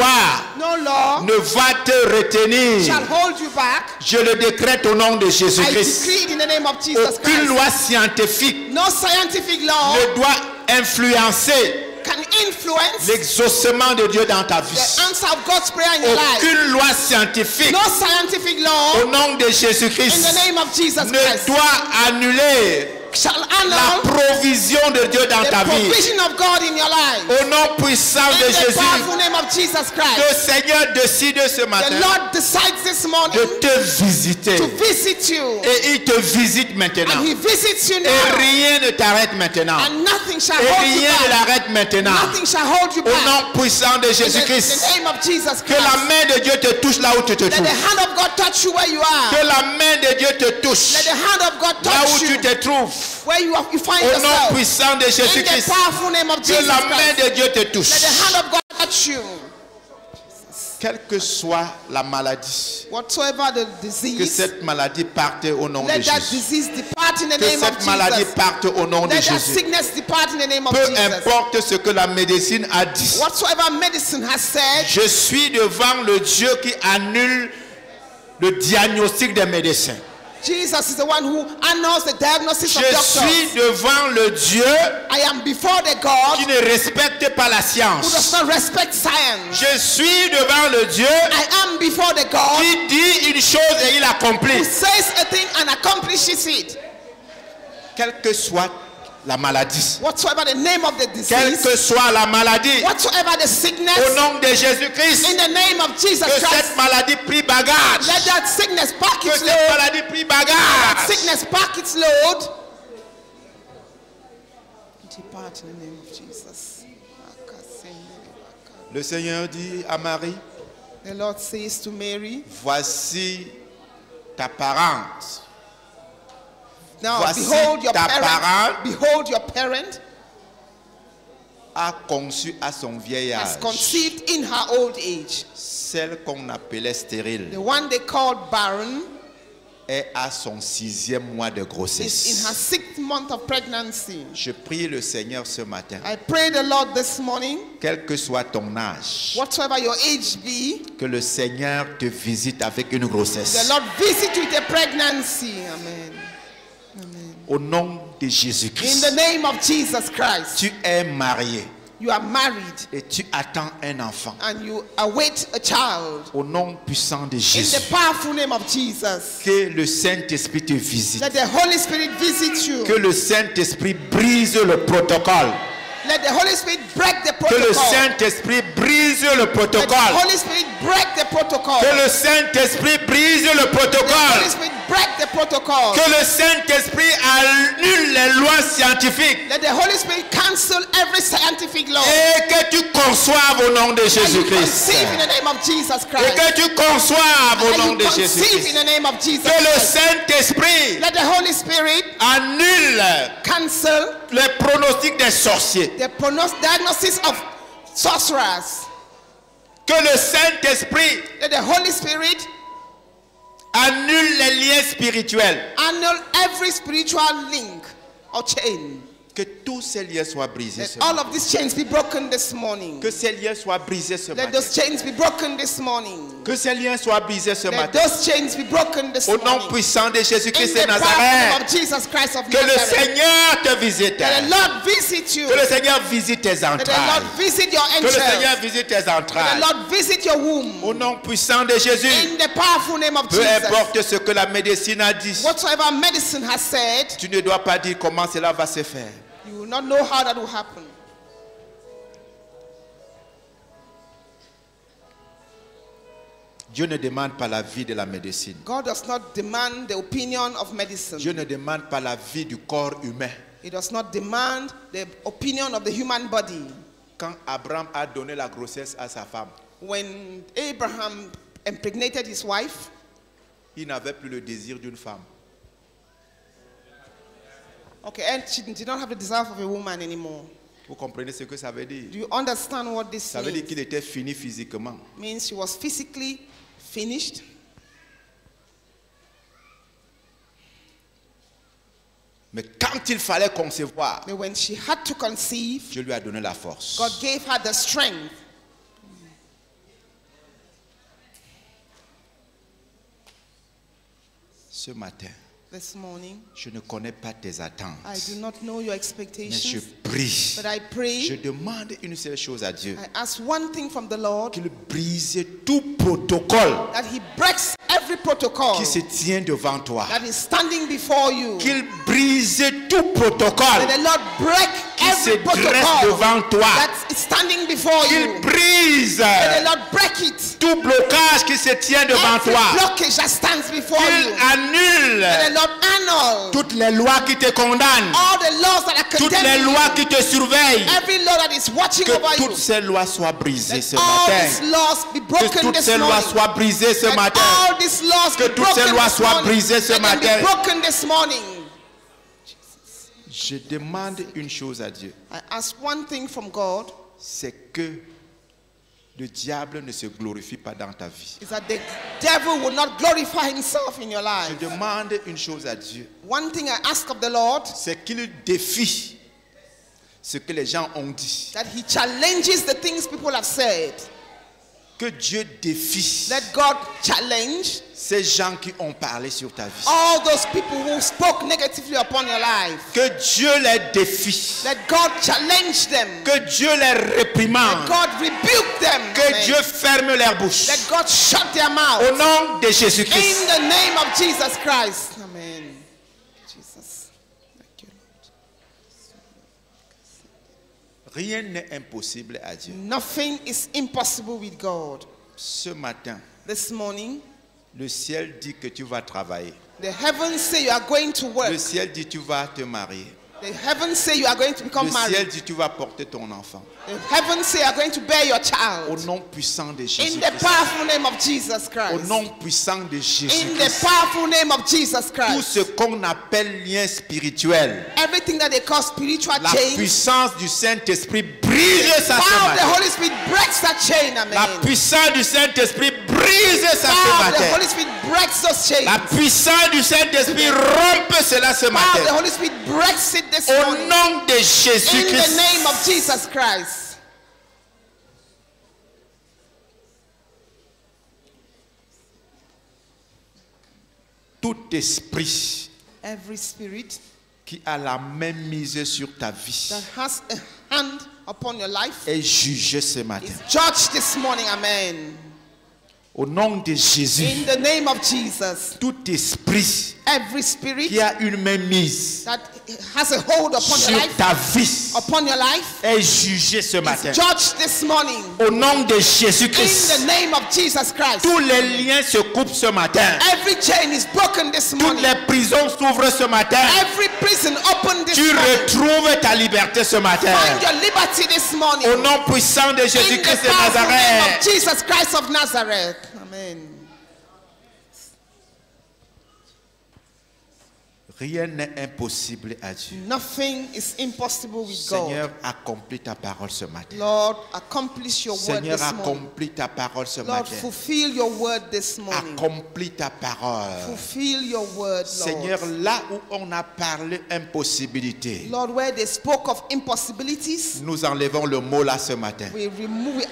no law
ne va te retenir.
shall hold you back.
Je le décrète au nom de
I
Jésus-Christ.
decree it in the name of Jesus
Aucune
Christ.
loi scientifique
No scientific law
ne doit influencer
can influence
l'exaucement de Dieu dans ta vie.
the answer of God's prayer in your life.
Aucune loi scientifique
No scientific law
au nom de
in the
Jésus-Christ
name of Jesus
ne
Christ
doit annuler
shall
la
annul
provision de Dieu dans
the
ta vie.
provision of God in your life.
Au nom puissant de
In the
Jésus,
powerful name of Jesus
le
Christ,
Seigneur décide ce
the
matin
Lord decides this morning
de te visiter.
to visit you.
Et il te visite maintenant.
And he visits you
Et
now.
rien ne t'arrête maintenant.
And nothing shall
Et
hold you
rien ne
back.
l'arrête maintenant.
Nothing shall hold you
Au
back.
nom puissant de
In the
Jésus-Christ.
name of Jesus
Que la
Christ.
main de Dieu te touche là où tu te
Let the
trouves.
hand of God touch you where you are.
Que la main de Dieu te
Let
touche
the hand of God
là où
touch
tu
you
te trouves.
where you find
Au nom
yourself.
puissant de
In the
Jésus-Christ.
powerful name of
Que
Jesus
la main
Christ.
de Dieu te
Let
touche.
the hand of God touch you.
Quelle que soit la maladie,
Whatsoever the
que
disease,
cette maladie parte au nom de
let that
Jésus.
disease depart in the
Que
name of
cette maladie
Jesus.
parte au nom de
Let that
Jésus.
sickness depart in the name of
Peu
Jesus.
importe ce que la médecine a dit.
Whatsoever medicine has said,
Je suis devant le Dieu qui annule le diagnostic des médecins.
Jesus is the one who annuls the diagnosis of
Je
doctors.
suis devant le Dieu
I am before the God
qui ne respecte pas la
who does
science.
not respect science.
Je suis devant le Dieu
I am before the God
qui dit une chose et il
who
accomplit.
says a thing and accomplishes it.
Quel que soit la maladie,
whatsoever the name of the
quelle
disease,
que soit la maladie,
whatsoever the sickness,
au nom de Jésus-Christ,
in the name of Jesus
que cette
Christ,
maladie prie bagage,
let that sickness pack
que
its
cette
load,
maladie prie
that
bagage.
sickness pack its load. Depart in the name of Jesus.
Le Seigneur dit à Marie,
The Lord says to Mary,
voici ta parente.
now
Voici
behold your
ta
parent,
parente
behold your parent
a conçu à son vieil
has
âge,
conceived in her old age.
celle qu'on appelait stérile,
The one they called barren
est à son 6e mois de
is in her
grossesse.
6th month of pregnancy.
Je prie le Seigneur ce matin,
I pray the Lord this morning,
quel que soit ton âge,
whatsoever your age be,
que le Seigneur te visite avec une
the
grossesse.
Lord visit you with a pregnancy. Amen. Amen.
Au nom de
In
Jésus-Christ,
the name of Jesus Christ,
tu es marié
you are married
et tu attends un enfant.
and you await a child.
Au nom puissant de
In
Jésus,
the powerful name of Jesus,
que le Saint-Esprit te visite.
let the Holy Spirit visit you.
Que le Saint-Esprit brise le protocole.
Let the Holy Spirit break the
Que le
protocol.
Saint-Esprit brise le
Let the
protocole.
Holy Spirit break the protocol.
Que le Saint-Esprit brise le
Let the Holy
protocole.
Spirit break the protocol.
Que le Saint-Esprit annule les lois scientifiques.
Let the Holy Spirit cancel every scientific law.
Et que tu conçoives au nom de
And you
Jésus-Christ.
conceive in the name of Jesus
Et
Christ.
que tu conçoives au
And
nom
you
de
conceive in
Jésus-Christ.
the name of Jesus
Que le
Christ.
Saint-Esprit
Let the Holy Spirit
annule
cancel
les pronostics des sorciers.
the diagnosis of sorcerers.
Que le Saint-Esprit
Let the Holy Spirit
annule les liens spirituels.
annul every spiritual link or chain.
Que tous ces liens soient brisés
Let
ce
all
matin.
of these chains be broken this morning.
Que ces liens soient brisés ce
Let
matin.
those chains be broken this morning.
Que ces liens soient brisés ce
Let
matin.
those chains be broken this
Au nom
morning.
puissant de
In
Jésus-Christ de
the powerful name
Nazareth.
of Jesus Christ of
Que le
Nazareth.
Seigneur te visite.
Let the Lord visit you.
Que le Seigneur visite tes
Let the Lord
entrailles.
visit your
Que le Seigneur
entrails.
visite tes
Let the
entrailles.
Lord visit your womb.
Au nom puissant de Jésus.
In the powerful name of
Peu
Jesus.
importe ce que la médecine a dit.
Whatsoever medicine has said,
Tu ne dois pas dire comment cela va se faire.
you will not know how that will happen.
Dieu ne demande pas la vie de la médecine.
God does not demand the opinion of medicine.
Dieu ne demande pas la vie du corps humain.
He does not demand the opinion of the human body.
Quand Abraham a donné la grossesse à sa femme,
When Abraham impregnated his wife,
il n'avait plus le désir d'une femme.
okay, and she did not have the desire of a woman anymore.
Vous comprenez ce que ça veut dire?
Do you understand what this
Ça veut dire
means?
qu'il était fini physiquement.
Means she was physically finished.
Mais quand il fallait concevoir,
But when she had to conceive,
Dieu lui a donné la force.
God gave her the strength.
Ce matin,
This morning,
je ne connais pas tes attentes.
I do not know your
Mais je
expectations,
prie.
but I pray,
Je demande une seule chose à Dieu.
I ask one thing from the Lord,
Qu'il brise tout protocole
that He breaks every protocol
qui se tient devant toi.
that is standing before you.
Qu'il brise tout protocole
Let the Lord break
qui se
every
dresse
protocol
devant toi.
that is standing before
Qu'il
you.
brise
Let the Lord break it.
tout blocage qui se tient devant
Every
toi.
blockage that stands before
Qu'il
you.
annule
Let the Lord annul
toutes les lois qui te condamnent.
all the laws that are
Toutes les
condemning
lois
you.
qui te surveillent.
Every law that is watching
Que
over you.
toutes ces lois soient brisées ce
All
matin.
these laws be
Que
broken
toutes
this
ces lois
morning.
soient brisées ce
Let
matin.
all these laws
Que
be
toutes ces
broken
lois
this
soient
morning.
brisées ce
Let them
matin.
be broken this morning.
Je demande une chose à Dieu.
I ask one thing from God,
C'est que le diable ne se glorifie pas dans ta vie.
is that the devil will not glorify himself in your
Je
life.
demande une chose à Dieu.
One thing I ask of the Lord,
C'est qu'il défie ce que les gens ont dit.
that he challenges the things people have said.
Que Dieu défie
Let God challenge
ces gens qui ont parlé sur ta vie.
all those people who spoke negatively upon your life.
Que Dieu les défie.
Let God challenge them.
Que Dieu les réprimande.
Let God rebuke them.
Que
Amen.
Dieu ferme leur bouche.
Let God shut their mouth.
Au nom de Jésus-Christ.
In the name of Jesus Christ. Amen. Jesus. Thank you, Lord.
Rien n'est impossible à Dieu.
Nothing is impossible with God.
Ce matin,
This morning,
le ciel dit que tu vas travailler.
the heavens say you are going to work.
Le ciel dit tu vas te marier.
The heavens say you are going to become
Le ciel
married.
dit tu vas porter ton enfant.
The heavens say you are going to bear your
Au
child.
nom puissant de
In
Jésus.
the powerful name of Jesus
Au
Christ.
nom puissant de
In the
Jésus.
powerful name of Jesus
Tout
Christ.
ce qu'on appelle lien spirituel,
Everything that they call spiritual
la
chains,
puissance du Saint-Esprit brise ça ce
power of the
matin.
Holy Spirit breaks that chain. Amen.
La puissance du Saint-Esprit brise ça
Power of the
ce
Holy
matin.
Spirit breaks those chains.
La puissance du Saint-Esprit rompt cela ce
Power of the
matin.
Holy Spirit breaks it this
Au
morning.
nom de
In the
Jésus-Christ.
name of Jesus Christ.
Tout esprit
Every spirit
qui a la main mise sur ta vie
that has a hand upon your life
est jugé ce matin.
is judged this morning. Amen.
Au nom de Jésus,
In the name of Jesus.
tout esprit
Every spirit
qui a une main mise
that has a hold upon
sur
your life,
ta vie
upon your life,
est jugé ce matin.
is judged this morning.
Au nom de
In
Jésus-Christ,
the name of Jesus Christ.
tous les liens se coupent ce matin.
Every chain is broken this
Toutes
morning.
les prisons s'ouvrent ce matin.
Every prison opened this
Tu
morning.
retrouves ta liberté ce matin.
Find your liberty this morning.
Au nom puissant de
In the
Jésus-Christ de
powerful name of
Nazareth.
Jesus Christ of Nazareth. Amen.
Rien n'est impossible à Dieu.
Nothing is impossible with God.
Seigneur, accomplis ta parole ce matin.
Lord, accomplish your word
Seigneur,
this morning.
accomplis ta parole ce
Lord,
matin.
fulfill your word this morning.
Accomplis ta parole.
Fulfill your word,
Seigneur,
Lord.
là où on a parlé impossibilité,
Lord, where they spoke of impossibilities,
nous enlevons le mot là ce matin.
we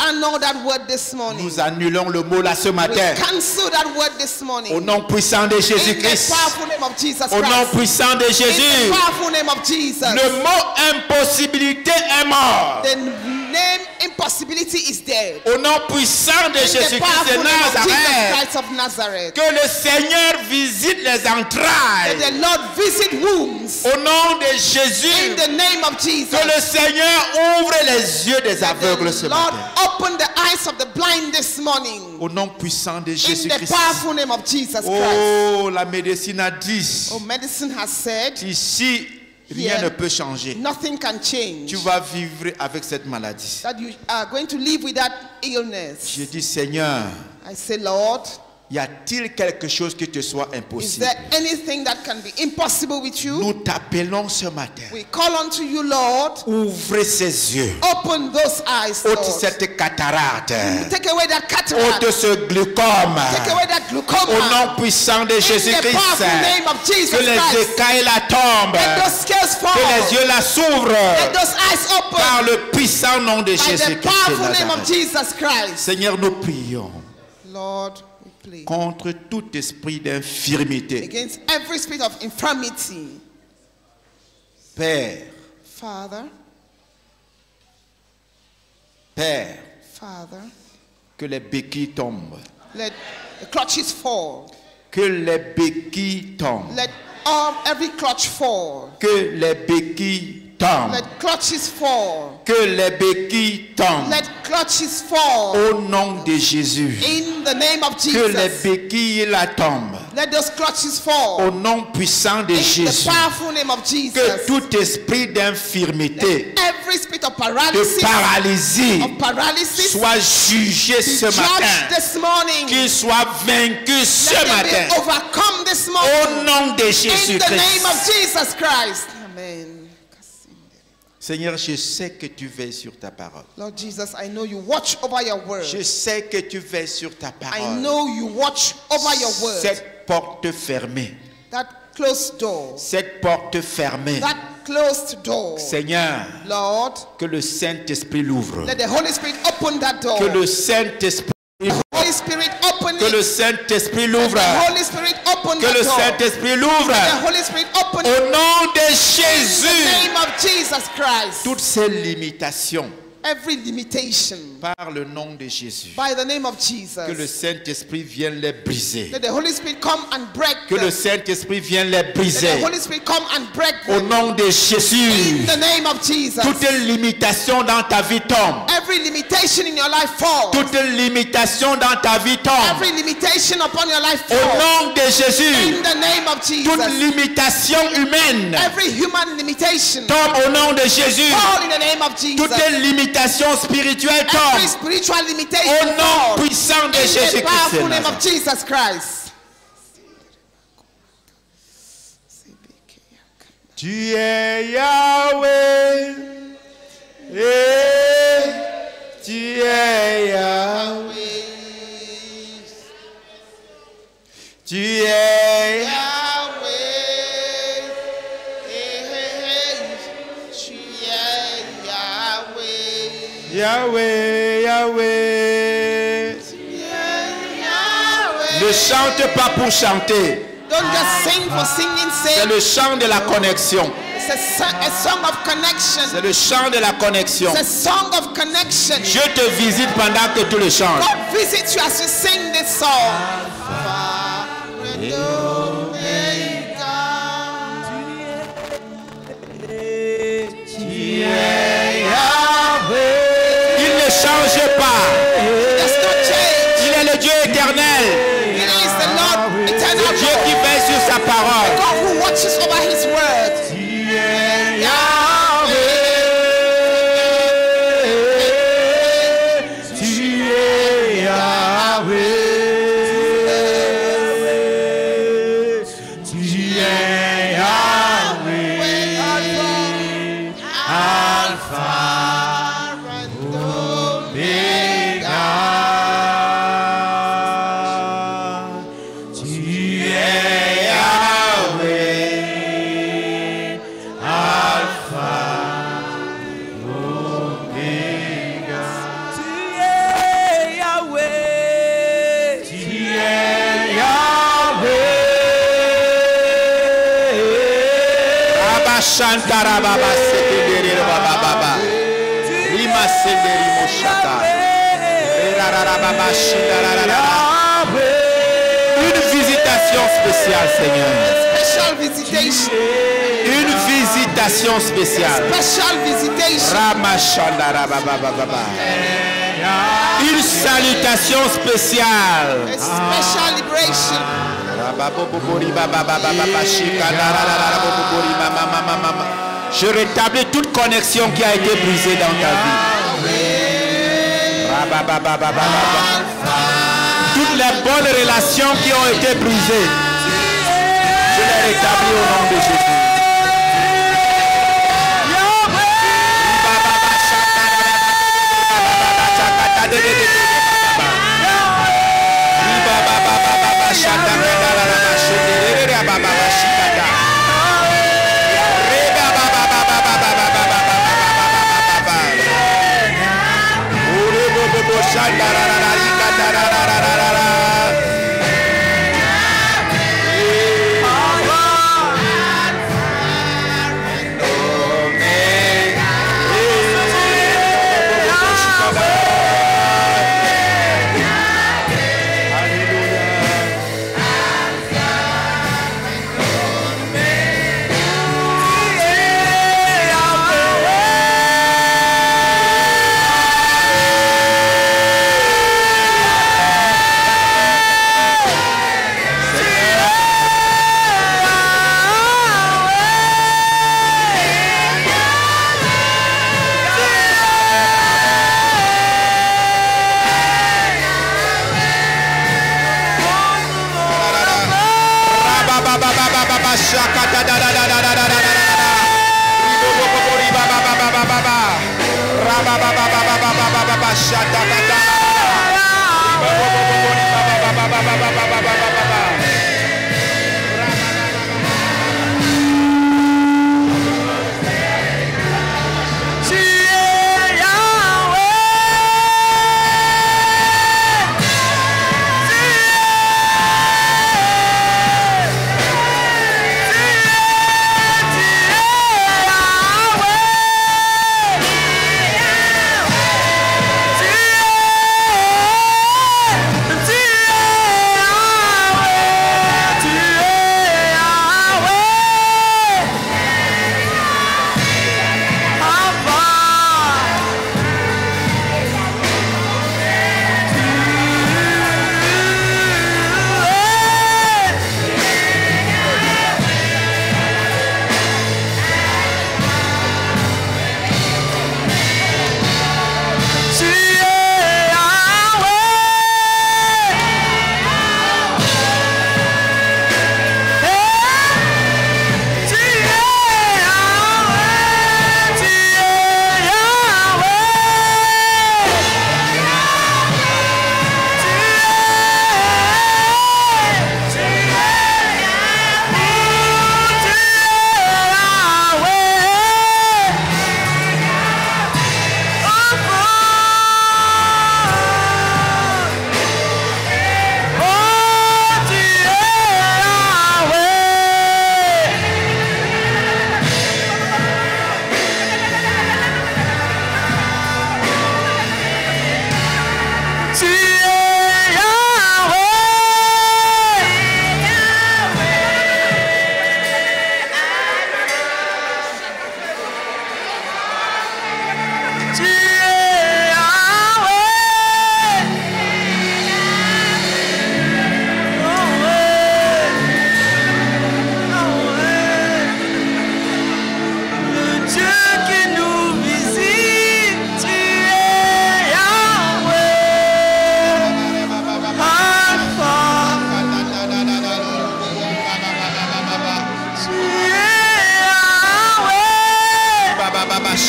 annul that word this morning.
Nous annulons le mot là ce
We
matin.
cancel that word this morning.
Au nom puissant de
In the
Jésus-Christ.
powerful name of Jesus
Au nom
Christ.
puissant de
In the
Jésus.
powerful name of Jesus.
Le mot impossibilité est mort.
The name impossibility is dead.
Au nom puissant de
In the
Jésus-Christ
powerful
de
name of Jesus
Nazareth.
Christ of Nazareth.
Que le Seigneur visite les
That
entrailles.
the Lord visit wombs.
Au nom de Jésus.
In the name of Jesus.
Que le Seigneur ouvre les yeux des
That
aveugles ce
the Lord
matin.
open the eyes of the blind this morning.
Au nom puissant de
In the
Jésus-Christ.
powerful name of Jesus Christ.
Oh, la médecine a dit,
Oh, medicine has said
ici, rien
Here.
ne peut changer.
nothing can change.
Tu vas vivre avec cette maladie.
That you are going to live with that illness.
Je dis, Seigneur,
I say, Lord,
y a-t-il quelque chose qui te soit
is
impossible?
there anything that can be impossible with you?
Nous t'appelons ce matin.
We call unto you, Lord.
Ouvre ses yeux.
Open those eyes,
Ôte
Lord.
cette cataracte.
Take away that cataract.
Ôte ce glucome.
Take away that glaucoma.
Au nom puissant de
In the
Jésus-Christ.
powerful name of Jesus
Que les
Christ.
écailles la tombent.
Let those scales fall.
Que les yeux la
Let
s'ouvrent.
those eyes open.
Par le puissant nom de
By the
Jésus-Christ de
powerful name of
Nazareth.
Jesus Christ.
Seigneur, nous prions
Lord, we pray
contre tout esprit d'infirmité.
against every spirit of infirmity.
Père,
Father,
Père,
Father,
que les béquilles tombent.
let the clutches fall.
Que les béquilles tombent.
Let every clutch fall.
Que les béquilles tombent.
Let clutches fall.
Que les béquilles tombent.
Let clutches fall.
Au nom de Jésus.
In the name of
Que les
Jesus.
béquilles la tombent.
Let those clutches fall.
Au nom puissant de
In the
Jésus.
powerful name of
Que
Jesus.
tout esprit d'infirmité,
Every spirit of
de
paralysis,
soit jugé
be
ce
judged
matin.
this morning.
Qu'il soit vaincu ce
Let them
matin.
be overcome this
Au
morning.
nom de
In the name of
Jésus-Christ.
Jesus Christ. Amen.
Seigneur, je sais que tu veilles sur ta parole.
Lord Jesus, I know you watch over your word.
Je sais que tu veilles sur ta
I
parole.
know you watch over your word.
Cette porte fermée.
That closed door.
Cette porte fermée.
That closed door.
Seigneur,
Lord,
que le Saint-Esprit l'ouvre.
let the Holy Spirit open that door.
Que le Saint-Esprit
Holy Spirit open
que le
it.
Saint-Esprit
Let
l'ouvre.
the Holy Spirit open
Que
that
le
door.
Saint-Esprit l'ouvre.
The Holy Spirit open it.
Au nom de
In the
Jésus.
name of Jesus Christ.
Toutes ces limitations
every limitation
par le nom de Jésus.
by the name of
Que le
Jesus.
Saint-Esprit vienne les briser.
Let the Holy Spirit come and break
Que le
them.
Saint-Esprit vienne les
Let
briser.
the Holy Spirit come and break
Au
them.
nom de
In
Jésus.
the name of Jesus.
Toute limitation dans ta vie tombe.
Every limitation in your life falls.
Toute limitation dans ta vie tombe.
Every limitation upon your life
Au
falls.
nom de Jésus.
In the name of
Toute
Jesus.
limitation humaine
Every human limitation
tombe au nom de Jésus.
fall in the name of Jesus.
Toute limitation spirituelle
Every
tombe
spiritual
au
limitation
nom
fall
puissant de
in the
Jésus-Christ.
powerful name of Jesus Christ.
Tu es Yahweh, tu es Yahweh, tu es Yahweh, Yahweh. Ne chante pas pour chanter,
Don't just sing for singing's
c'est
sake.
le chant de la connexion.
It's a song of connection.
C'est le chant de la connexion.
It's a song of connection.
Dieu te visite pendant que tu le chantes.
God visits you as you sing this song.
Il ne change pas.
There's no change.
Il est le Dieu éternel.
It is the Lord, eternal
Le Dieu qui
Lord,
veille sur sa parole.
God who watches over His word.
Shantara baba sekendere baba baba Rima senderi moshata Rara baba shindara. Une visitation spéciale, Seigneur.
Special visitation.
Une visitation spéciale.
Special visitation.
Rama shandara baba baba. Une salutation spéciale.
A special liberation.
Je rétablis toute connexion qui a été brisée dans ta vie. Toutes les bonnes relations qui ont été brisées, je les rétablis au nom de Jésus.
Yeah.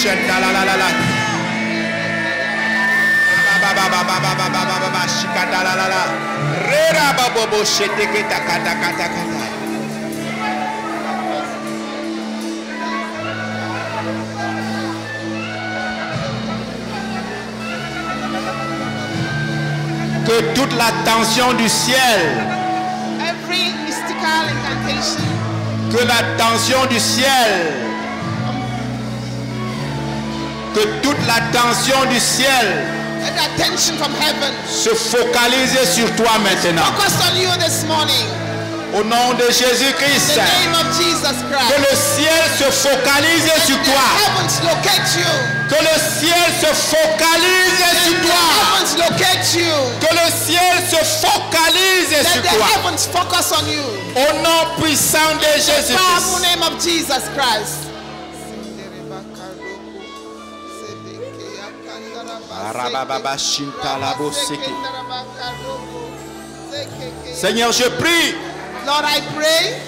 shenda la la la la. Ba ba ba ba ba ba ba ba ba shikata la la la. Rera ba bobo shete ke takata kata kata. Que toute la tension du ciel,
Every mystical incantation,
que la tension du ciel, que toute la tension du ciel
let the attention from heaven
se focalise sur toi maintenant.
focus on you this morning.
Au nom de
In
Jésus-Christ,
the name of Jesus
que
Christ.
le ciel se focalise
Let
sur
the
toi.
heavens locate you.
Que le ciel se focalise
Let
sur
the
toi.
heavens locate you.
Que le ciel se focalise
Let
sur
the
toi.
heavens focus on you.
Au nom puissant de
In the powerful
Jésus-Christ.
name of Jesus Christ.
Seigneur, je prie,
Lord, I pray.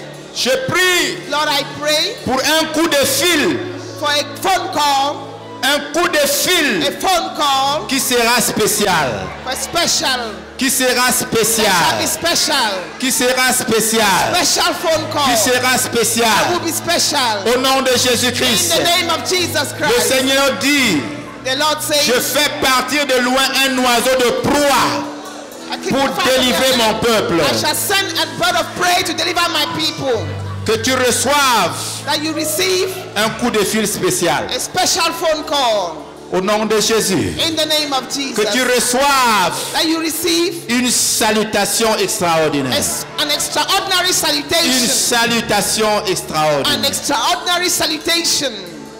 Lord, I pray
pour un coup de fil,
for a phone call.
un coup de fil
A phone call
qui sera spécial,
for special.
qui sera
That shall be
spécial,
special.
qui sera spécial,
Special phone call.
qui sera
That will
spécial.
be special.
Au nom de
In
Jésus-Christ,
the name of Jesus
le
Christ.
Seigneur dit,
The Lord says,
je fais partir de loin un oiseau de proie
I keep
pour
the fire
délivrer
of
mon peuple.
I shall send a bird of prey to deliver my people.
Que tu reçoives
That you receive
un coup de fil spécial.
a special phone call.
Au nom de Jésus.
In the name of Jesus.
Que tu reçoives
That you receive
une salutation extraordinaire.
an extraordinary
Une
salutation.
salutation
An
extraordinaire.
extraordinary salutation.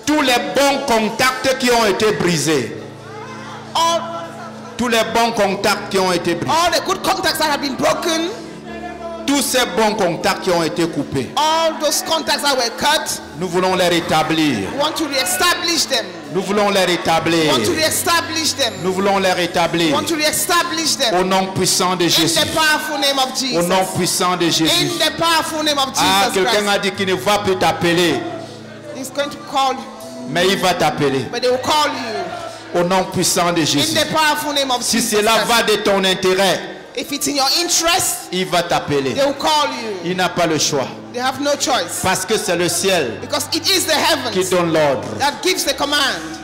Tous les bons contacts qui ont été brisés.
All,
Tous les bons contacts qui ont été brisés.
all the good contacts that have been broken.
Tous ces bons contacts qui ont été coupés.
All those contacts that were cut.
Nous voulons les rétablir.
We want to reestablish them.
Nous voulons les
We
rétablir.
want to reestablish them.
Nous voulons les
We
rétablir.
want to reestablish them.
Au nom puissant de
In
Jésus.
the powerful name of
Au nom
Jesus.
puissant de Jésus.
In the powerful name of
Ah,
Jesus
quelqu'un
Christ.
a dit qu'il ne va plus t'appeler,
He's going to call you,
mais il va t'appeler.
but they will call you.
Au nom puissant de
In
Jésus.
the powerful name of
Si
Jesus
cela
Christ.
va de ton intérêt,
If it's in your interest,
il va t'appeler.
they will call you.
Il n'a pas le choix.
They have no choice.
Parce que c'est le ciel
Because it is the
qui
heavens
donne l'ordre.
that gives the command.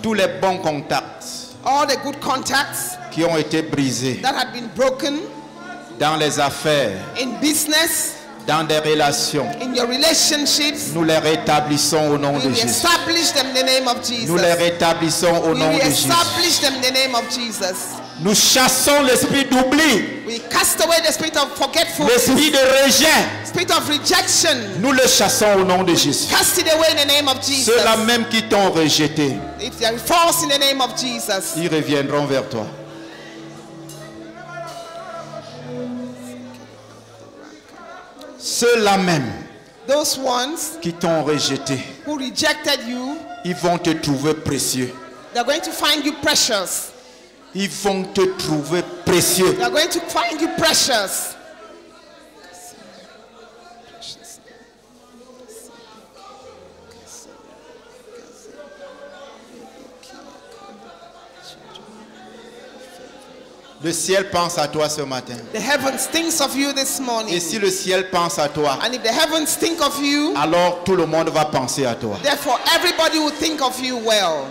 Tous les bons contacts
All the good contacts
qui ont été brisés
that had been broken
dans les affaires,
in business,
dans des relations,
in your relationships,
nous les rétablissons au nom
we
de Jésus.
reestablish them in the name of
Nous les
Jesus.
rétablissons au
We
nom de Jésus.
reestablish them in the name of Jesus.
Nous chassons l'esprit d'oubli,
We cast away the spirit of forgetfulness,
l'esprit de rejet.
spirit of rejection.
Nous le chassons au nom de Jésus.
Cast it away in the name of Jesus.
Ceux-là même qui t'ont rejeté,
If they are false in the name of Jesus,
ils reviendront vers toi. Ceux-là même
those ones
qui t'ont rejeté,
who rejected you,
ils vont te trouver précieux.
they're going to find you precious.
Ils vont te trouver précieux.
They're going to find you precious.
Le ciel pense à toi ce matin.
The heavens thinks of you this morning.
Et si le ciel pense à toi,
And if the heavens think of you,
alors tout le monde va penser à toi.
therefore everybody will think of you well.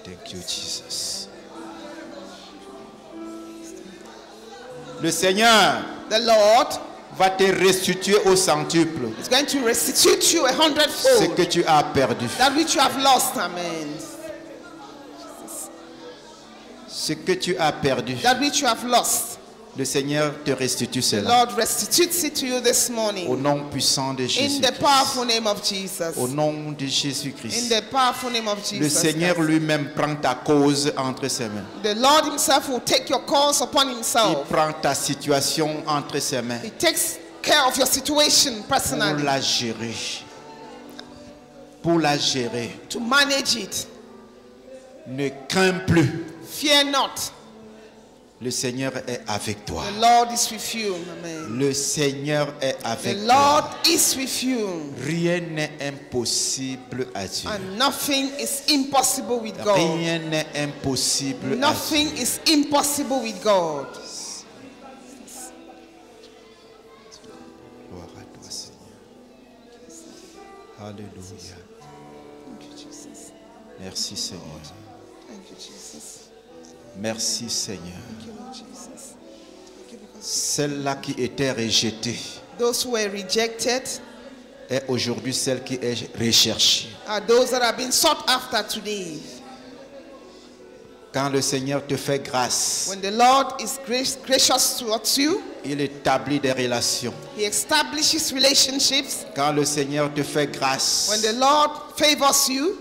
Thank you, Jesus. Le Seigneur
The Lord
va te restituer au centuple
is going to restitute you a
ce
hundredfold.
que tu as perdu.
That which you have lost, amen.
Ce que tu as perdu,
That which you have lost.
le Seigneur te restitue
The
cela.
Lord restitutes it to you this
Au
morning.
nom puissant de
In
Jésus.
the powerful name of Jesus.
Au nom de
In
Jésus-Christ.
the powerful name of
Le
Jesus.
Seigneur
Christ.
lui-même prend ta cause entre ses mains.
The Lord himself will take your cause upon
Il
himself.
prend ta situation entre ses mains
He takes care of your situation
pour
personally.
la gérer. Pour la gérer.
To manage it.
Ne crains plus.
Fear not.
Le Seigneur est avec toi.
The Lord is with you. Amen.
Le Seigneur est
The
avec
Lord
toi.
is with you.
Rien n'est impossible à Dieu.
And nothing is impossible with God.
Rien n'est impossible à Dieu.
Nothing is impossible with God.
Gloire à toi, Seigneur. Alléluia.
Thank you, Jesus.
Merci, Seigneur.
Thank you, Jesus.
Merci, Seigneur.
Thank you, Lord Jesus. Thank you because
Celle-là qui était rejetée
those who were rejected
est aujourd'hui celle qui est recherchée.
are those that have been sought after today.
Quand le Seigneur te fait grâce,
When the Lord is gracious towards you,
il établit des relations.
He establishes relationships.
Quand le Seigneur te fait grâce,
When the Lord favors you,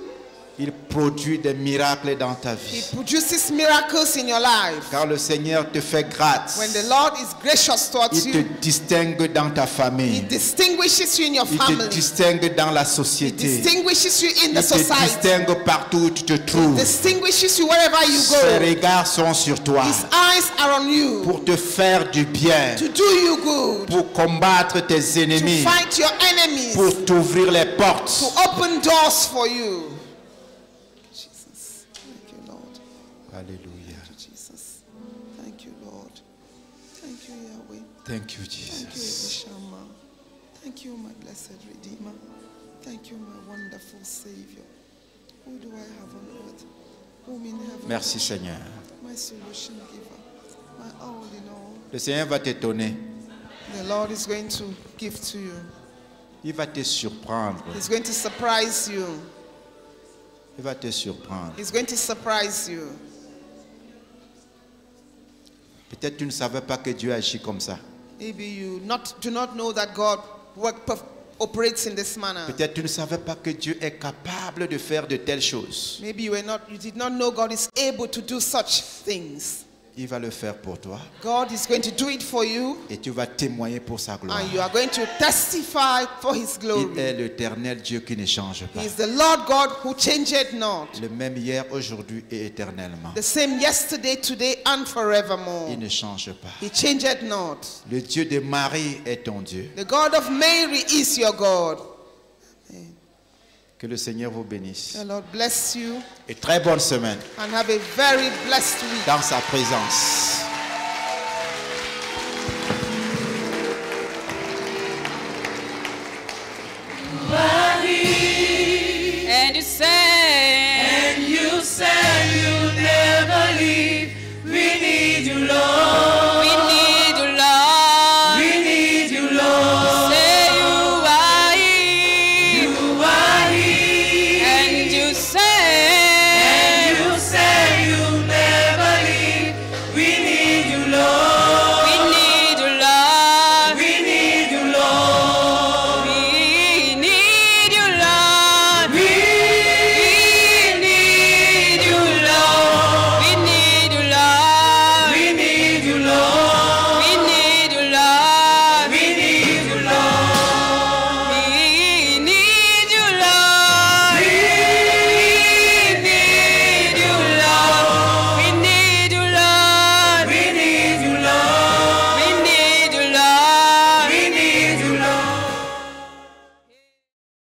il produit des miracles dans ta
He
vie.
produces miracles in your life.
Quand le Seigneur te fait grâce,
When the Lord is gracious towards
il te
you,
distingue dans ta
He
famille.
distinguishes you in your
Il te
family.
distingue dans la
He
société.
distinguishes you in
Il
the
te
society.
distingue partout où tu te trouves.
Distinguishes you wherever you
Ses
go.
regards sont sur toi
His eyes are on you
pour te faire du bien,
to do you good,
pour combattre tes
to
ennemis,
fight your enemies,
pour t'ouvrir les
to
portes.
open doors for you. Jesus, thank you, Lord.
Alléluia.
Thank you, Jesus. Thank you, Lord. Thank you, Yahweh.
Thank you,
Thank you,
Jesus.
Elishama. Thank you, my blessed Redeemer. Thank you, my wonderful Savior. Who do I have on earth? Whom in heaven?
Merci, Seigneur.
My solution giver. My all in all.
Le Seigneur va t'étonner.
The Lord is going to give to you.
Il va te surprendre.
He's going to surprise you.
Il va te surprendre.
He's going to surprise you.
Peut-être tu ne savais pas que Dieu agit comme ça.
Maybe you do not know that God operates in this manner.
Peut-être tu ne savais pas que Dieu est capable de faire de telles choses.
Maybe you did not know God is able to do such things.
Il va le faire pour toi
God is going to do it for you,
et tu vas témoigner pour sa gloire.
and you are going to testify for His
Il
glory.
est l'Éternel Dieu qui ne change pas.
He is the Lord God who changeth not.
Le même hier, aujourd'hui et éternellement.
The same yesterday, today, and forevermore.
Il ne change pas.
He changeth not.
Le Dieu de Marie est ton Dieu.
The God of Mary is your God.
Que le Seigneur vous bénisse.
The Lord bless you
Et très bonne semaine
and have a very blessed week
dans sa présence.